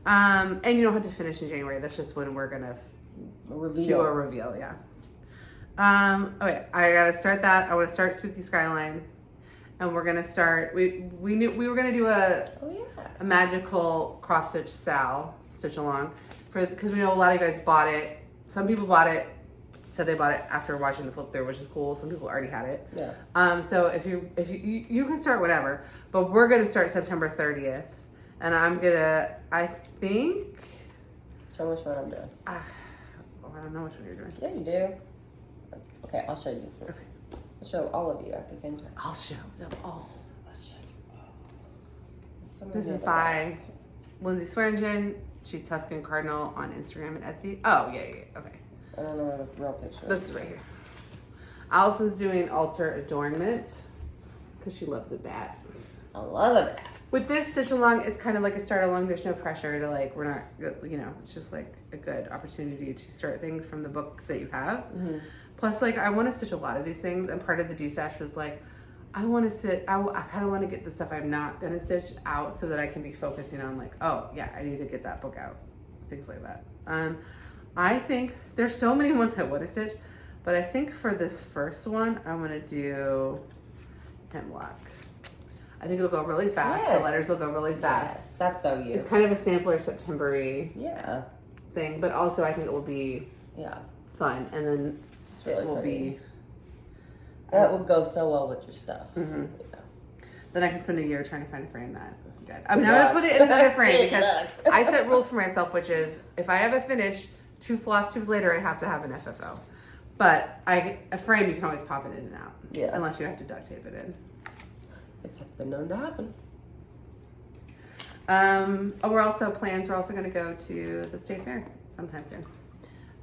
And you don't have to finish in January. That's just when we're gonna do a reveal. Yeah. Okay, I gotta start that. I want to start Spooky Skyline, and we're gonna start. We knew we were gonna do a magical cross stitch stitch along because we know a lot of you guys bought it. Some people bought it. Said they bought it after watching the flip through, which is cool. Some people already had it. Yeah. So if you can start whatever, but we're gonna start September 30th, and I think. Show me which one I'm doing. I don't know which one you're doing. Yeah, you do. Okay, I'll show you. Okay. I'll show all of you at the same time. I'll show them all. I'll show you all. This is by Lindsay Swearingen. She's Tuscan Cardinal on Instagram and Etsy. Oh yeah. Okay. I don't know where the real picture is. This is right here. Allison's doing Altar Adornment because she loves a bat. I love a bat. With this stitch along, it's kind of like a start along. There's no pressure to like, we're not, it's just like a good opportunity to start things from the book that you have. Mm-hmm. Plus, like, I want to stitch a lot of these things, and part of the D-stash was like, I kind of want to get the stuff I'm not going to stitch out so that I can be focusing on like, oh yeah, I need to get that book out. Things like that. I think there's so many ones I want to stitch, but I think for this first one, I'm going to do hemlock. I think it'll go really fast. Yes. The letters will go really fast. Yes. That's so you. It's kind of a sampler September-y thing, but also I think it will be fun. And then really it will pretty. be, That would go so well with your stuff. Mm-hmm. Yeah. Then I can spend a year trying to find a frame that good. I mean, I'm gonna put it in another frame because I set rules for myself, which is if I have a finish, 2 floss tubes later, I have to have an FFO. But a frame, you can always pop it in and out. Yeah. Unless you have to duct tape it in. It's been known to happen. We're also going to go to the state fair sometime soon.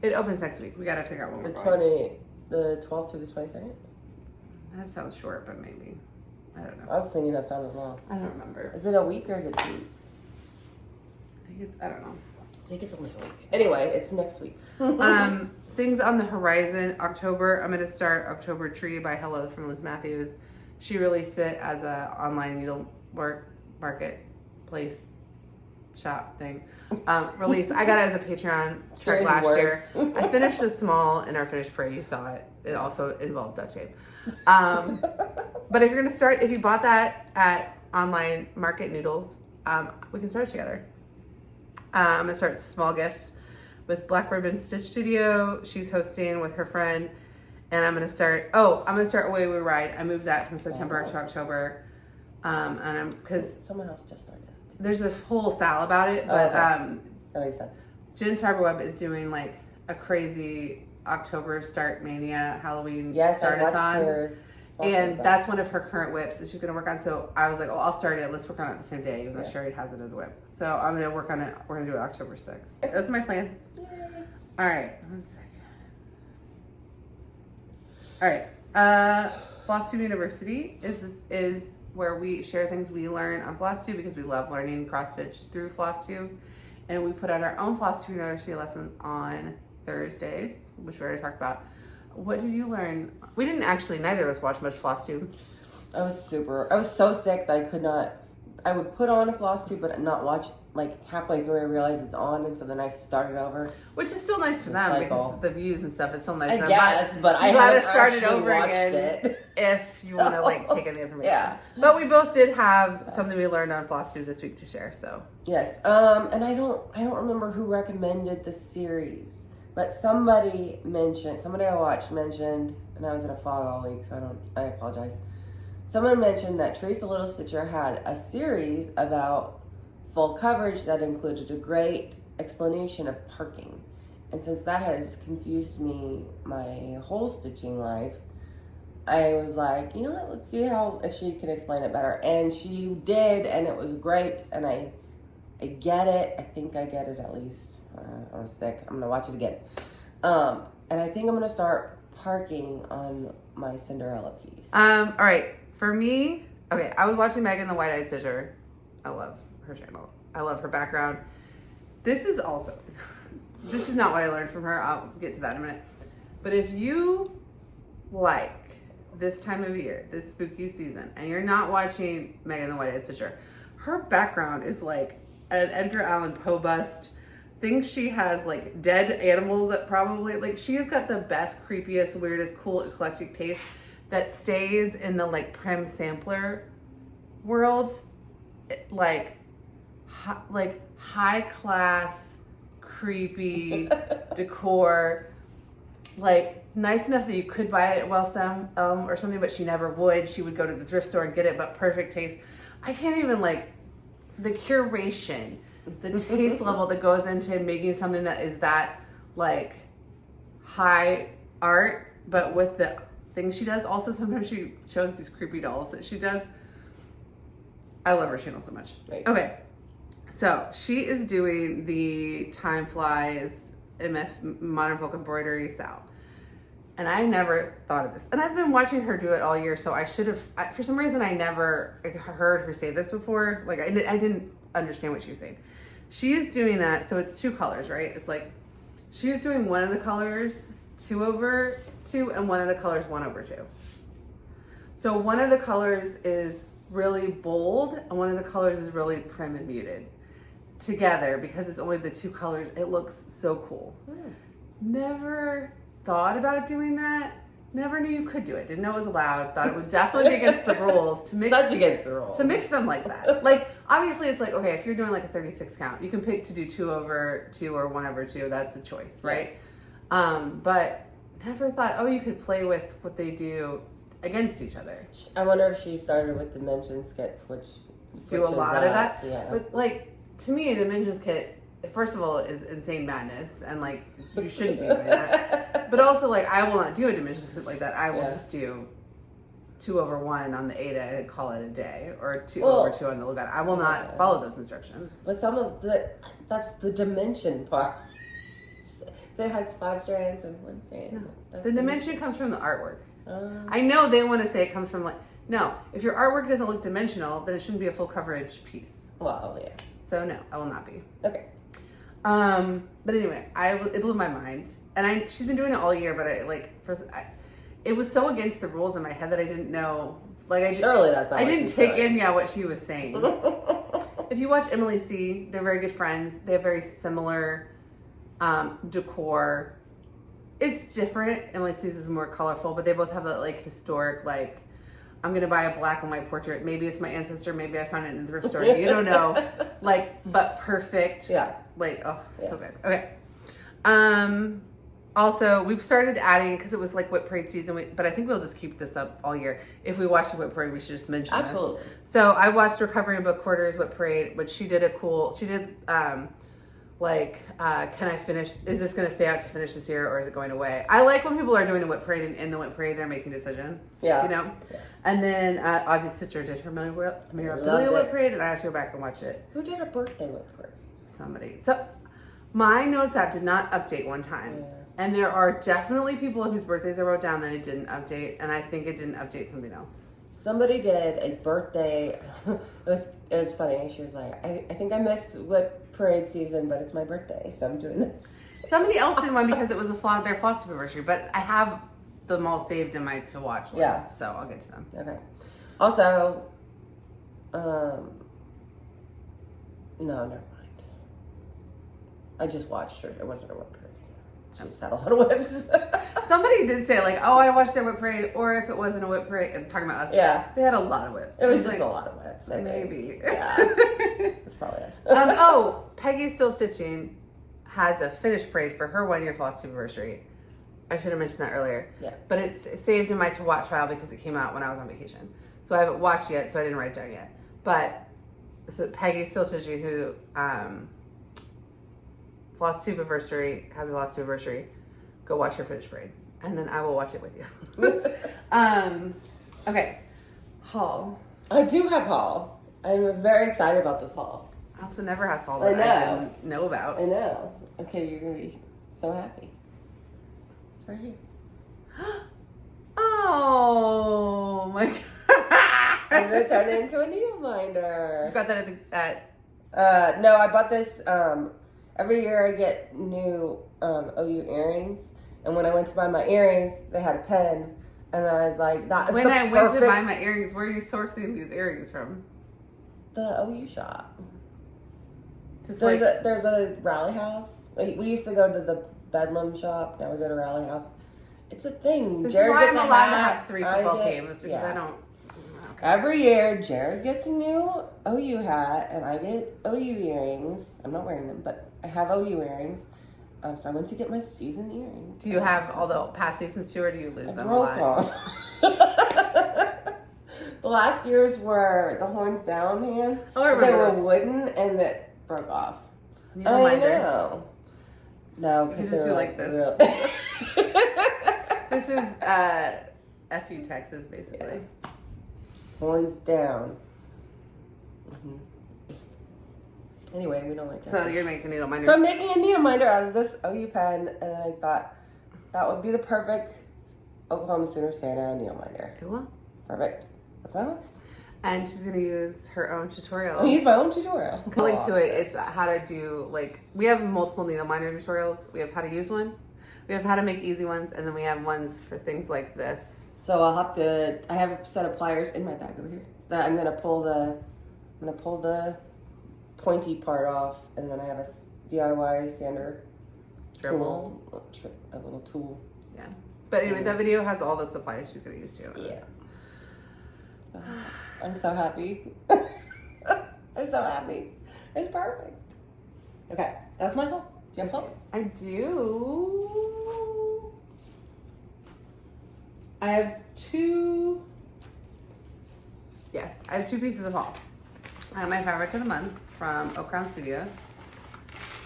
It opens next week. We got to figure out when we're going. The 12th through the 22nd? That sounds short, but maybe. I don't know. I was thinking that sounded long. I don't remember. Is it a week or is it 2 weeks? I don't know. I think it's only a week. Anyway, it's next week. Things on the horizon. October, I'm going to start October Tree by Hello from Liz Matthews. She released it as a online needlework marketplace shop thing. Release. I got it as a Patreon start last year. I finished the small in our finished prey. You saw it. It also involved duct tape. But if you're going to start, if you bought that at online market noodles, we can start together. I'm going to start a small gift with Black Ribbon Stitch Studio. She's hosting with her friend. And I'm going to start Away We Ride. I moved that from September to October. Because someone else just started. There's a whole sal about it. But that makes sense. Jen's Fiberweb is doing like a crazy October Start Mania Halloween start-a-thon. And that's one of her current whips that she's going to work on. So I was like, oh, I'll start it. Let's work on it the same day, even though Sherry has it as a whip. So I'm going to work on it. We're going to do it October 6th. Those are my plans. Yay. All right. 1 second. All right. Flosstube University is where we share things we learn on Flosstube because we love learning cross-stitch through Flosstube. And we put out our own Flosstube University lessons on Thursdays, which we already talked about. What did you learn? We didn't actually, neither of us watch much Flosstube. I was so sick that I would put on a Flosstube but not watch, like halfway through I realized it's on, and so then I started over. Which is still nice for them because the views and stuff, it's still nice for them. Yes, but I gotta start it over again if you want to like take in the information. Yeah. But we both did have something we learned on Flosstube this week to share, so. Yes. And I don't remember who recommended the series. But somebody I watched mentioned, and I was in a fog all week, so I apologize. Someone mentioned that Teresa Little Stitcher had a series about full coverage that included a great explanation of parking. And since that has confused me my whole stitching life, I was like, you know what, let's see if she can explain it better. And she did, and it was great, and I get it. I think I get it at least. I was sick. I'm gonna watch it again. And I think I'm gonna start parking on my Cinderella piece. All right. For me, okay, I was watching Megan the White-Eyed Stitcher. I love her channel. I love her background. This is not what I learned from her. I'll get to that in a minute. But if you like this time of year, this spooky season, and you're not watching Megan the White-Eyed Stitcher, her background is like an Edgar Allan Poe bust. Thinks she has like dead animals that probably, like, she has got the best, creepiest, weirdest, cool, eclectic taste that stays in the like Prem sampler world, like high class, creepy decor, like nice enough that you could buy it at Wellsome or something, but she never would. She would go to the thrift store and get it, but perfect taste. I can't even, like, the curation, the taste level that goes into making something that is that like high art, but with the things she does. Also, sometimes she shows these creepy dolls that she does. I love her channel so much. Nice. Okay, so she is doing the Time Flies MF Modern Folk Embroidery Sal. And I never thought of this. And I've been watching her do it all year, so I should have, for some reason, I never heard her say this before. Like, I didn't understand what she was saying. She is doing that, so it's 2 colors, right? It's like, she is doing one of the colors 2/2, and one of the colors 1/2. So one of the colors is really bold, and one of the colors is really prim and muted. Together, because it's only the 2 colors, it looks so cool. Never thought about doing that. Never knew you could do it. Didn't know it was allowed. Thought it would definitely be against the rules to mix. Such against the rules. To mix them like that. Like, obviously, it's like, okay, if you're doing like a 36 count, you can pick to do 2/2 or 1/2. That's a choice, right? But never thought, oh, you could play with what they do. against each other. I wonder if she started with dimensions kits, which Do a lot of that. Yeah. But like, to me, a dimensions kit, first of all, is insane madness, and like, you shouldn't be doing that. But also, like, I will not do a dimensions kit like that. I will just do 2/1 on the Ada and call it a day, or 2/2 on the Lookout. I will not follow those instructions. But that's the dimension part. That has 5 strands and 1 strand. No. The dimension comes from the artwork. I know they want to say it comes from, like, no, if your artwork doesn't look dimensional, then it shouldn't be a full coverage piece. Well, yeah. So no, I will not be. Okay. But anyway, it blew my mind, and she's been doing it all year. But it was so against the rules in my head that I didn't know. Like, surely that's not. I didn't take in what she was saying. If you watch Emily C, they're very good friends. They have very similar decor. It's different. Emily C's is more colorful, but they both have that like historic, like, I'm gonna buy a black and white portrait. Maybe it's my ancestor. Maybe I found it in the thrift store. You don't know. Like, but perfect. Yeah. Like, oh, so good. Okay. Also, we've started adding, because it was like Whip Parade season, but I think we'll just keep this up all year. If we watch the Whip Parade, we should just mention Absolutely. this. So I watched Recovering Book Quarters Whip Parade, which she did can I finish, is this going to stay out to finish this year, or is it going away? I like when people are doing a Whip Parade, and in the Whip Parade, they're making decisions. Yeah. You know? Yeah. And then Ozzy's sister did her Mirabilia Whip Parade, and I have to go back and watch it. Who did a birthday Whip Parade? Somebody. So my notes app did not update one time. Yeah. And there are definitely people whose birthdays I wrote down that it didn't update, and I think it didn't update something else. Somebody did a birthday. It was funny. She was like, I think I missed Whip Parade season, but it's my birthday, so I'm doing this. Somebody else did one because it was their Flosstube University, but I have them all saved in my to watch list, yeah. So I'll get to them. Okay. Also, no, never mind. I just watched her. It wasn't a Whip Parade. She just had a lot of whips. Somebody did say, like, oh, I watched their Whip Parade, or if it wasn't a Whip Parade, and talking about us, yeah, they had a lot of whips. It was just like, a lot of whips. Maybe. Yeah. It's probably us. Peggy's Still Stitching has a finished parade for her 1-year Flosstube University. I should have mentioned that earlier. Yeah. But it's saved in my to watch file because it came out when I was on vacation. So I haven't watched yet, so I didn't write it down yet. But so Peggy's Still Stitching, who Flosstube University, happy Flosstube University, go watch her finish parade. And then I will watch it with you. Okay. Haul. I do have haul. I'm very excited about this haul. Also never has haul that I didn't know about. I know. Okay, you're going to be so happy. It's right here. Oh my god. I'm going to turn it into a needle minder. You got that at no, I bought this, every year I get new OU earrings, and when I went to buy my earrings, they had a pen, and I was like, "That is when I went to buy my earrings, where are you sourcing these earrings from?" The OU shop. Just there's a Rally House. We used to go to the Bedlam shop. Now we go to Rally House. It's a thing. This Jared is why gets I'm allowed to have 3 football teams because I don't. Okay. Every year, Jared gets a new OU hat, and I get OU earrings. I'm not wearing them, but I have OU earrings. So I went to get my season earrings. Do you have all the past seasons too, or do you lose them a lot? The last year's were the horns down hands. Oh, I remember They those. were wooden, and it broke off. Needle minder. Know. No, because just be like this. This is FU Texas, basically. Yeah. Horns down. Mm-hmm. Anyway, we don't like that. So you're making a needle minder. So I'm making a needle minder out of this OU pen, and I thought that would be the perfect Oklahoma Sooner Santa needle minder. Cool. Perfect. That's my one. And she's gonna use her own tutorial. I'll use my own tutorial. The link to it is how to do, like, we have multiple needle minder tutorials. We have how to use one, we have how to make easy ones, and then we have ones for things like this. So I have a set of pliers in my bag over here that I'm gonna pull the pointy part off, and then I have a DIY sander Dribble. tool, a little tool. Yeah. But anyway, that video has all the supplies she's gonna use too. Yeah. So, I'm so happy. I'm so happy. It's perfect. Okay, that's my goal. Do you have a goal? I do. I have two pieces of haul. I have my fabric of the month from Oak Crown Studios.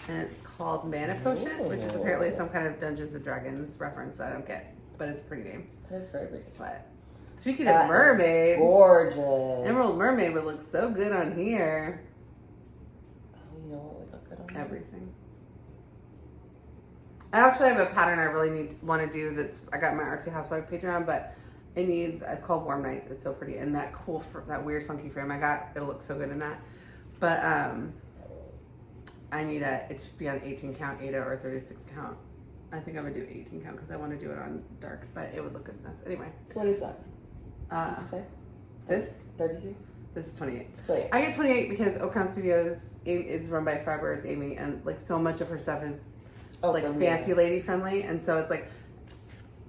And it's called Mana Potion, which is apparently some kind of Dungeons and Dragons reference that I don't get. But it's a pretty name. That's very pretty. But speaking of mermaids, gorgeous. Emerald Mermaid would look so good on here. Oh, you know what would look good on everything. I actually have a pattern I really want to do. I got my Artsy Housewife Patreon, but it's called Warm Nights. It's so pretty, and that that weird funky frame I got, it'll look so good in that. But I need it to be on 18 count Ada or 36 count. I think I'm gonna do 18 count because I want to do it on dark, but it would look good in this anyway. What is that? What did you say? This 32. This is 28. 28. I get 28 because Oak Crown Studios is run by Fibers Amy, and like so much of her stuff is like fancy lady friendly, and so it's like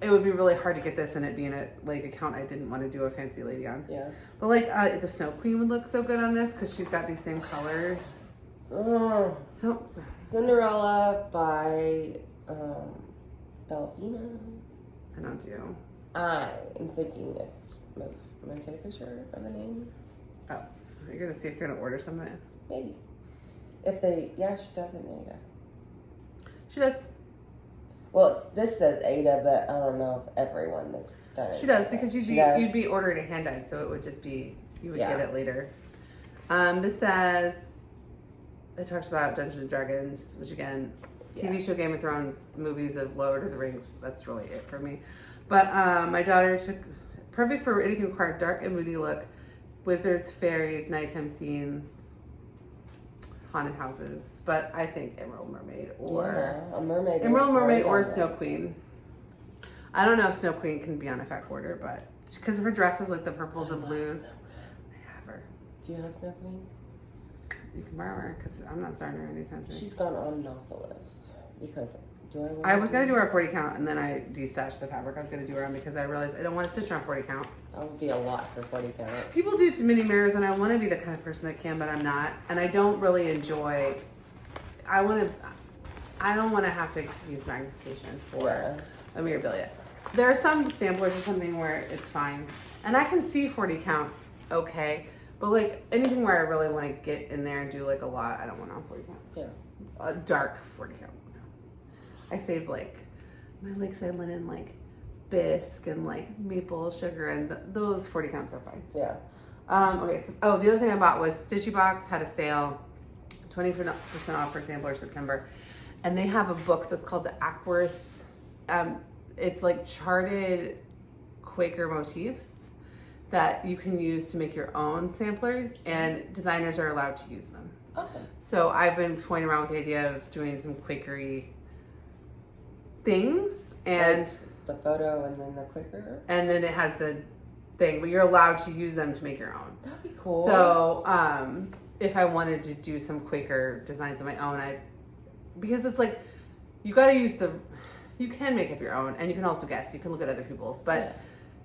it would be really hard to get this and it being a account I didn't want to do a fancy lady on. Yeah. But like the Snow Queen would look so good on this because she's got these same colors. Oh. So Cinderella by Bellafina. I don't do. I am thinking if I'm gonna take a picture of the name. Oh, you're gonna see if you're gonna order something. Maybe. If she doesn't Ada. She does. Well, this says Ada, but I don't know if everyone has done it. She does because you'd be ordering a hand dyed, so it would just be you would get it later. This says it talks about Dungeons and Dragons, which again, TV show Game of Thrones, movies of Lord of the Rings. That's really it for me. But my daughter took perfect for anything required dark and moody look, wizards, fairies, nighttime scenes, haunted houses. But I think Emerald Mermaid or a mermaid. Emerald Mermaid or Snow Queen. I don't know if Snow Queen can be on a fact order, but because of her dresses, like the purples and blues, I have her. Do you have Snow Queen? You can borrow her because I'm not starting her anytime soon. She's gone on and off the list because I was gonna do her on 40 count and then I destashed the fabric. I was gonna do her on because I realized I don't want to stitch her on 40 count. That would be a lot for 40 count. People do too many mirrors and I want to be the kind of person that can, but I'm not. And I don't really enjoy. I don't want to have to use magnification for a Mirabilia. There are some samplers or something where it's fine, and I can see 40 count okay. But like anything where I really want to get in there and do like a lot, I don't want it on 40 count. Yeah. A dark 40 count. I saved like my lakeside linen, like bisque and like maple sugar, and those 40 counts are fine. Yeah. Okay. So, the other thing I bought was Stitchy Box had a sale, 20% off for sampler September, and they have a book that's called the Ackworth. It's like charted Quaker motifs that you can use to make your own samplers, and designers are allowed to use them. Awesome. So I've been toying around with the idea of doing some Quakery things, and like the photo and then the Quaker, and then it has the thing, but you're allowed to use them to make your own. That'd be cool. So if I wanted to do some Quaker designs of my own, because it's like you got to use you can make up your own, and you can also guess. You can look at other people's, but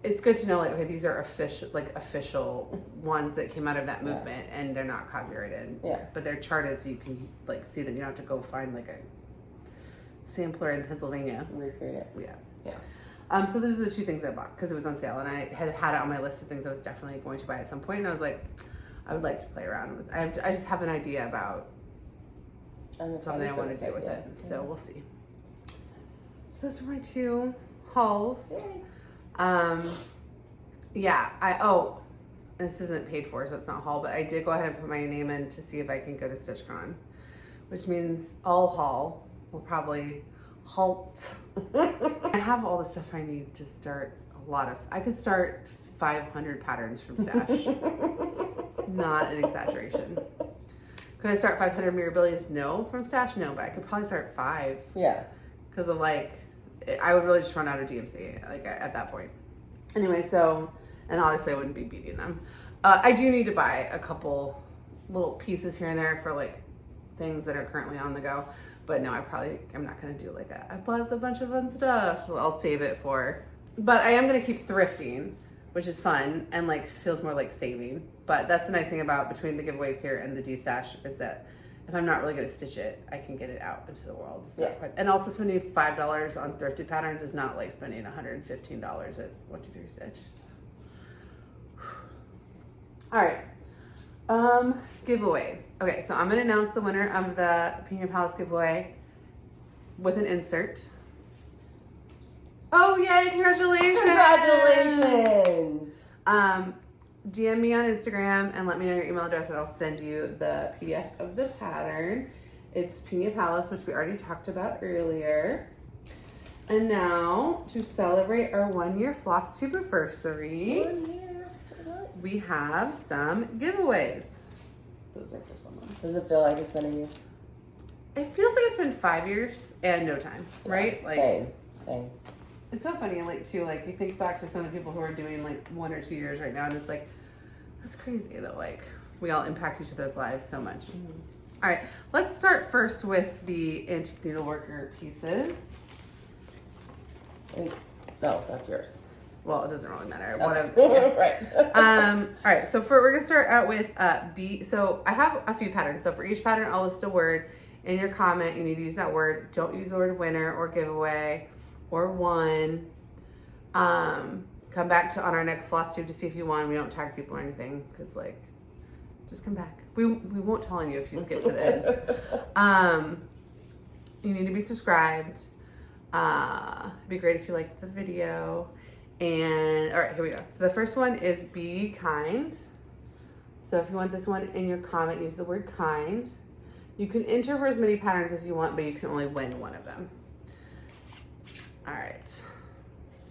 it's good to know like, okay, these are official ones that came out of that movement, and they're not copyrighted. Yeah. But they're charted so you can like see them. You don't have to go find like a sampler in Pennsylvania. Recreate it. Yeah. So those are the two things I bought because it was on sale, and I had it on my list of things I was definitely going to buy at some point. And I was like, I would like to play around with. I just have an idea about something I want to do with it. So we'll see. So those are my two hauls. This isn't paid for, so it's not a haul, but I did go ahead and put my name in to see if I can go to StitchCon, which means all haul will probably halt. I have all the stuff I need to start I could start 500 patterns from stash. Not an exaggeration. Could I start 500 Mirabilias? No. From stash? No, but I could probably start 5. Yeah. Because of I would really just run out of DMC at that point. Anyway, so, and obviously I wouldn't be beating them. I do need to buy a couple little pieces here and there for like things that are currently on the go. But no, I'm not going to do I bought a bunch of fun stuff. I'll save it for, but I am going to keep thrifting, which is fun and feels more like saving. But that's the nice thing about between the giveaways here and the D-stash is that if I'm not really going to stitch it, I can get it out into the world. It's Yeah. not quite, and also spending $5 on thrifted patterns is not like spending $115 at 1-2-3 Stitch. All right. Giveaways. Okay, so I'm going to announce the winner of the Pina Palace giveaway with an insert. Oh, yay, congratulations. Congratulations. DM me on Instagram and let me know your email address and I'll send you the PDF of the pattern. It's Pina Palace, which we already talked about earlier. And now, to celebrate our 1-year Flosstube University, we have some giveaways. Those are for someone. Does it feel like it's been a year? It feels like it's been 5 years and no time, right? Like, Same. it's so funny, like, too, like, you think back to some of the people who are doing, like, 1 or 2 years right now, and it's like, that's crazy that, like, we all impact each other's lives so much. Mm-hmm. All right, let's start first with the antique needleworker pieces. No, that's yours. Well, it doesn't really matter. Okay. Whatever. Right. All right, so we're gonna start out with B. So I have a few patterns. So for each pattern, I'll list a word. In your comment, you need to use that word. Don't use the word winner or giveaway or won. Come back to on our next Flosstube to see if you won. We don't tag people or anything because, like, just come back. We won't tell on you if you skip to the end. You need to be subscribed. It'd be great if you liked the video. And all right, here we go. So the first one is be kind. So if you want this one in your comment, use the word kind. You can enter for as many patterns as you want, but you can only win one of them. All right.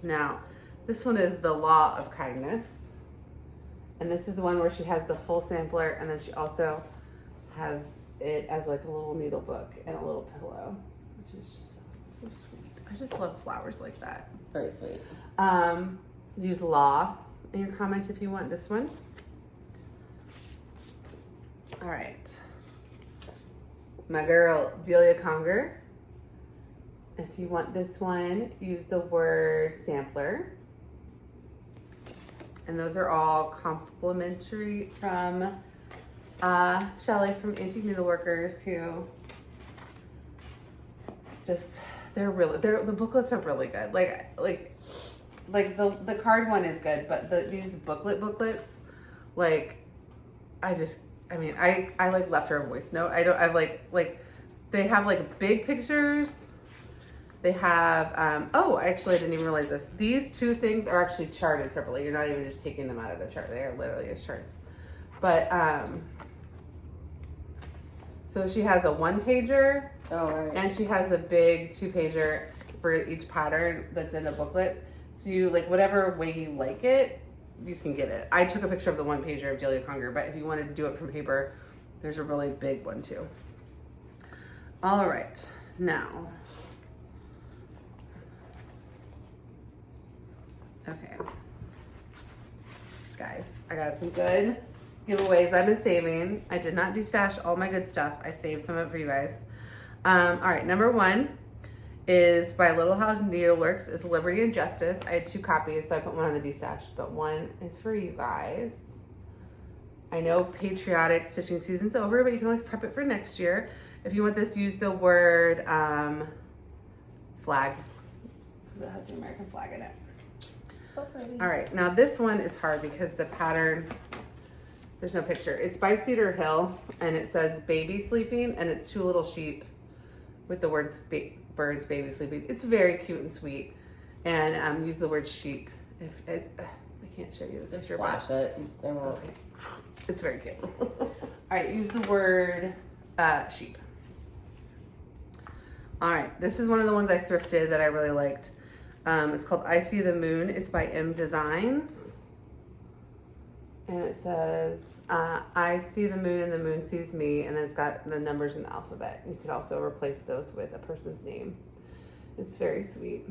Now, this one is the Law of Kindness. And this is the one where she has the full sampler, and then she also has it as like a little needle book and a little pillow, which is just so sweet. I just love flowers like that. Very sweet. Use law in your comments if you want this one. All right. My girl, Delia Conger. If you want this one, use the word sampler. And those are all complimentary from Shelly from Antique Needleworkers, who just, the booklets are really good. Like the card one is good, but these booklets, like, I like left her a voice note. I've like they have like big pictures. They have, actually I didn't even realize this. These two things are actually charted separately. You're not even just taking them out of the chart. They are literally as charts. But, so she has a 1-pager. Oh, right. And she has a big 2-pager for each pattern that's in the booklet. So you, like, whatever way you like it, you can get it. I took a picture of the 1-pager of Delia Conger, but if you want to do it from paper, there's a really big one too. All right, now. Okay. Guys, I got some good giveaways I've been saving. I did not destash all my good stuff. I saved some of it for you guys. All right, number 1 is by Little House Needleworks. It's Liberty and Justice. I had 2 copies, so I put one on the destash, but one is for you guys. I know patriotic stitching season's over, but you can always prep it for next year. If you want this, use the word flag. It has the American flag in it. So pretty. All right, now this one is hard because the pattern, there's no picture. It's by Cedar Hill, and it says baby sleeping, and it's 2 little sheep with the words birds baby sleeping. It's very cute and sweet. And use the word sheep. If it's, I can't show you the Just picture. flash it. They won't. It's very cute. All right, use the word sheep. All right, this is one of the ones I thrifted that I really liked. It's called I See the Moon. It's by M Designs. And it says, I see the moon and the moon sees me. And then it's got the numbers in the alphabet. You could also replace those with a person's name. It's very sweet.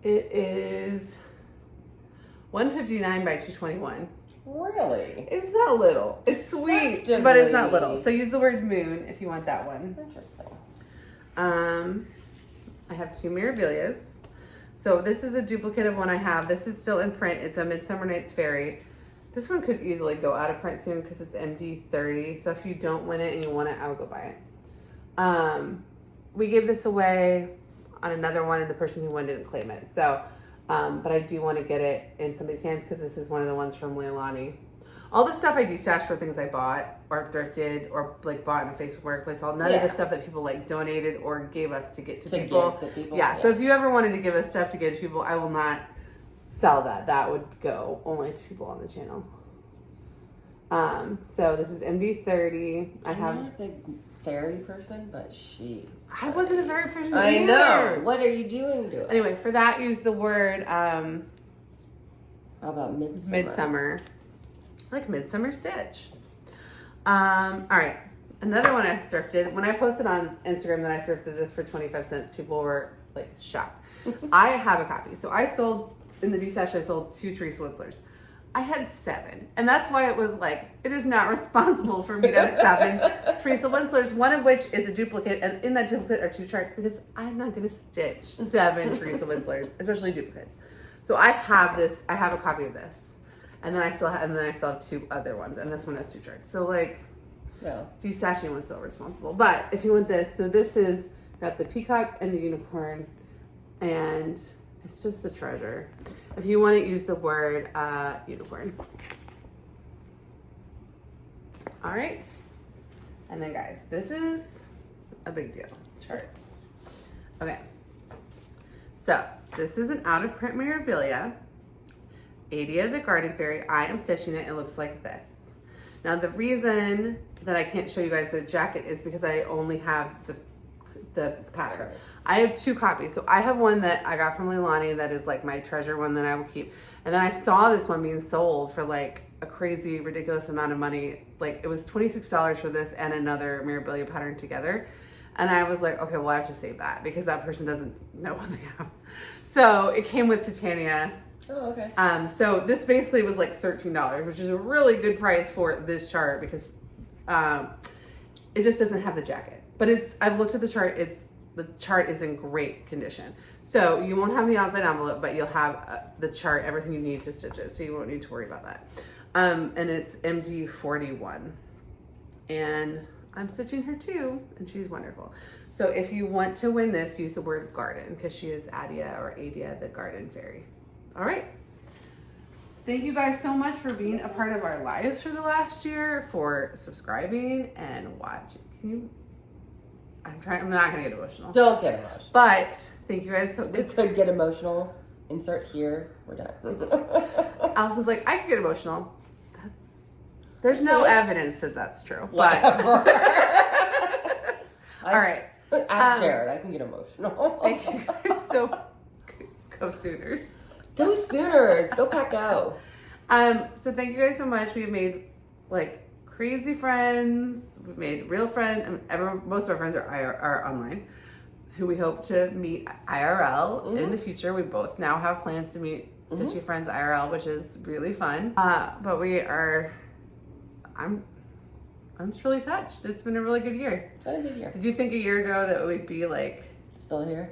It is 159 by 221. Really? It's not little. It's sweet, but it's not little. So use the word moon if you want that one. Interesting. I have 2 Mirabilias. So this is a duplicate of one I have. This is still in print. It's a Midsummer Night's Fairy. This one could easily go out of print soon because it's MD30. So if you don't win it and you want it, I would go buy it. We gave this away on another one and the person who won didn't claim it. So, but I do want to get it in somebody's hands because this is one of the ones from Leilani. All the stuff I destashed for things I bought or thrifted or like bought in a Facebook Marketplace. None of the stuff that people like donated or gave us to get to people. Yeah. So if you ever wanted to give us stuff to give to people, I will not sell that. That would go only to people on the channel. So this is MD30. I'm not a big fairy person, but I wasn't a fairy person I either. know. What are you doing to it? Anyway, for that, use the word how about midsummer? Midsummer. Like Midsummer Stitch. All right. Another one I thrifted. When I posted on Instagram that I thrifted this for 25 cents, people were like shocked. I have a copy. So I sold, in the D-Stash, I sold 2 Teresa Winslers. I had 7. And that's why it was like, it is not responsible for me to have 7 Teresa Winslers, one of which is a duplicate. And in that duplicate are 2 charts because I'm not going to stitch 7 Teresa Winslers, especially duplicates. So I have this, I have a copy of this. And then I still have 2 other ones, and this one has 2 charts. So like, destashing was so responsible. But if you want this, so this is got the peacock and the unicorn, and it's just a treasure. If you want to use the word unicorn. All right, and then guys, this is a big deal chart. Okay, so this is an out of print Mirabilia. Adia the Garden Fairy. I am stitching it. It looks like this. Now the reason that I can't show you guys the jacket is because I only have the pattern. I have 2 copies. So I have one that I got from Leilani that is like my treasure one that I will keep. And then I saw this one being sold for like a crazy, ridiculous amount of money. Like it was $26 for this and another Mirabilia pattern together. And I was like, okay, well I have to save that because that person doesn't know what they have. So it came with Titania. Oh, okay. So this basically was like $13, which is a really good price for this chart because it just doesn't have the jacket. But I've looked at the chart. The chart is in great condition. So you won't have the outside envelope, but you'll have the chart, everything you need to stitch it. So you won't need to worry about that. And it's MD41. And I'm stitching her too, and she's wonderful. So if you want to win this, use the word garden because she is Adia the Garden Fairy. All right. Thank you guys so much for being a part of our lives for the last year, for subscribing and watching. I'm not going to get emotional. Don't get emotional. But thank you guys so much. It could get emotional. Insert here. We're done. Allison's like, I could get emotional. There's no evidence that that's true. Whatever. All right. Ask Jared. I can get emotional. Thank you guys. So go Sooners. Go Sooners. Go Pack Go. So thank you guys so much. We've made like crazy friends. We've made real friends. Most of our friends are online, who we hope to meet IRL in the future. We both now have plans to meet Stitchy friends IRL, which is really fun. But I'm just really touched. It's been a really good year. It's been a good year. Did you think a year ago that we'd be like still here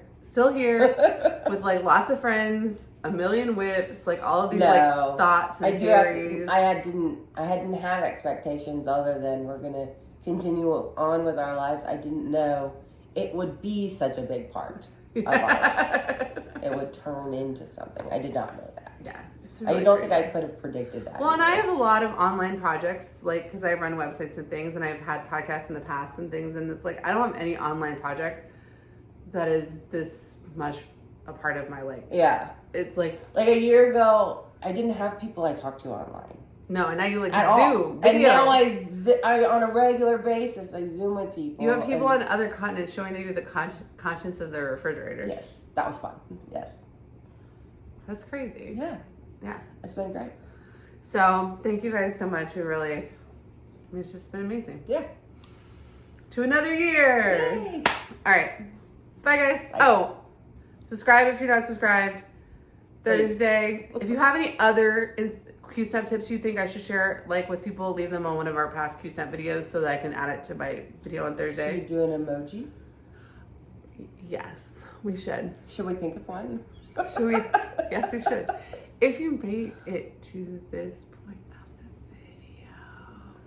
with like lots of friends, a million whips, like all of these like thoughts and theories? I didn't have expectations other than we're gonna continue on with our lives. I didn't know it would be such a big part of our lives. It would turn into something. I did not know that. Yeah. Really I don't think I could have predicted that. Well, and I have a lot of online projects, like, because I run websites and things, and I've had podcasts in the past and things, and it's like, I don't have any online project that is this much a part of my life. Yeah. It's like a year ago, I didn't have people I talked to online. No, and now you like At Zoom. All. And now I on a regular basis, I Zoom with people. You have people on other continents showing you the contents of their refrigerators. Yes, that was fun. Yes. That's crazy. Yeah. Yeah. It's been great. So, thank you guys so much. It's just been amazing. Yeah. To another year. Yay. All right. Bye, guys. Bye. Oh, subscribe if you're not subscribed. Thursday. If you have any other Q-Stamp tips you think I should share, like with people, leave them on one of our past Q-Stamp videos so that I can add it to my video on Thursday. Should we do an emoji? Yes, we should. Should we think of one? Should we? Yes, we should. If you made it to this point of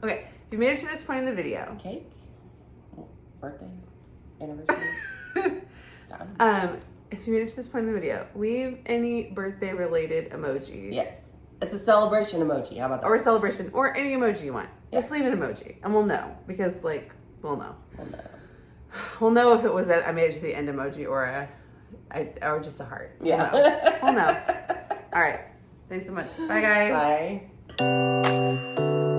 Okay, if you made it to this point in the video, Cake? Birthday? Anniversary? if you made it to this point in the video, leave any birthday related emoji. Yes. It's a celebration emoji. How about that? Or a celebration, or any emoji you want. Yeah. Just leave an emoji, and we'll know, because like we'll know. Well, no. We'll know if it was a I made it to the end emoji or or just a heart. Yeah. We'll know. All right. Thanks so much. Bye, guys. Bye.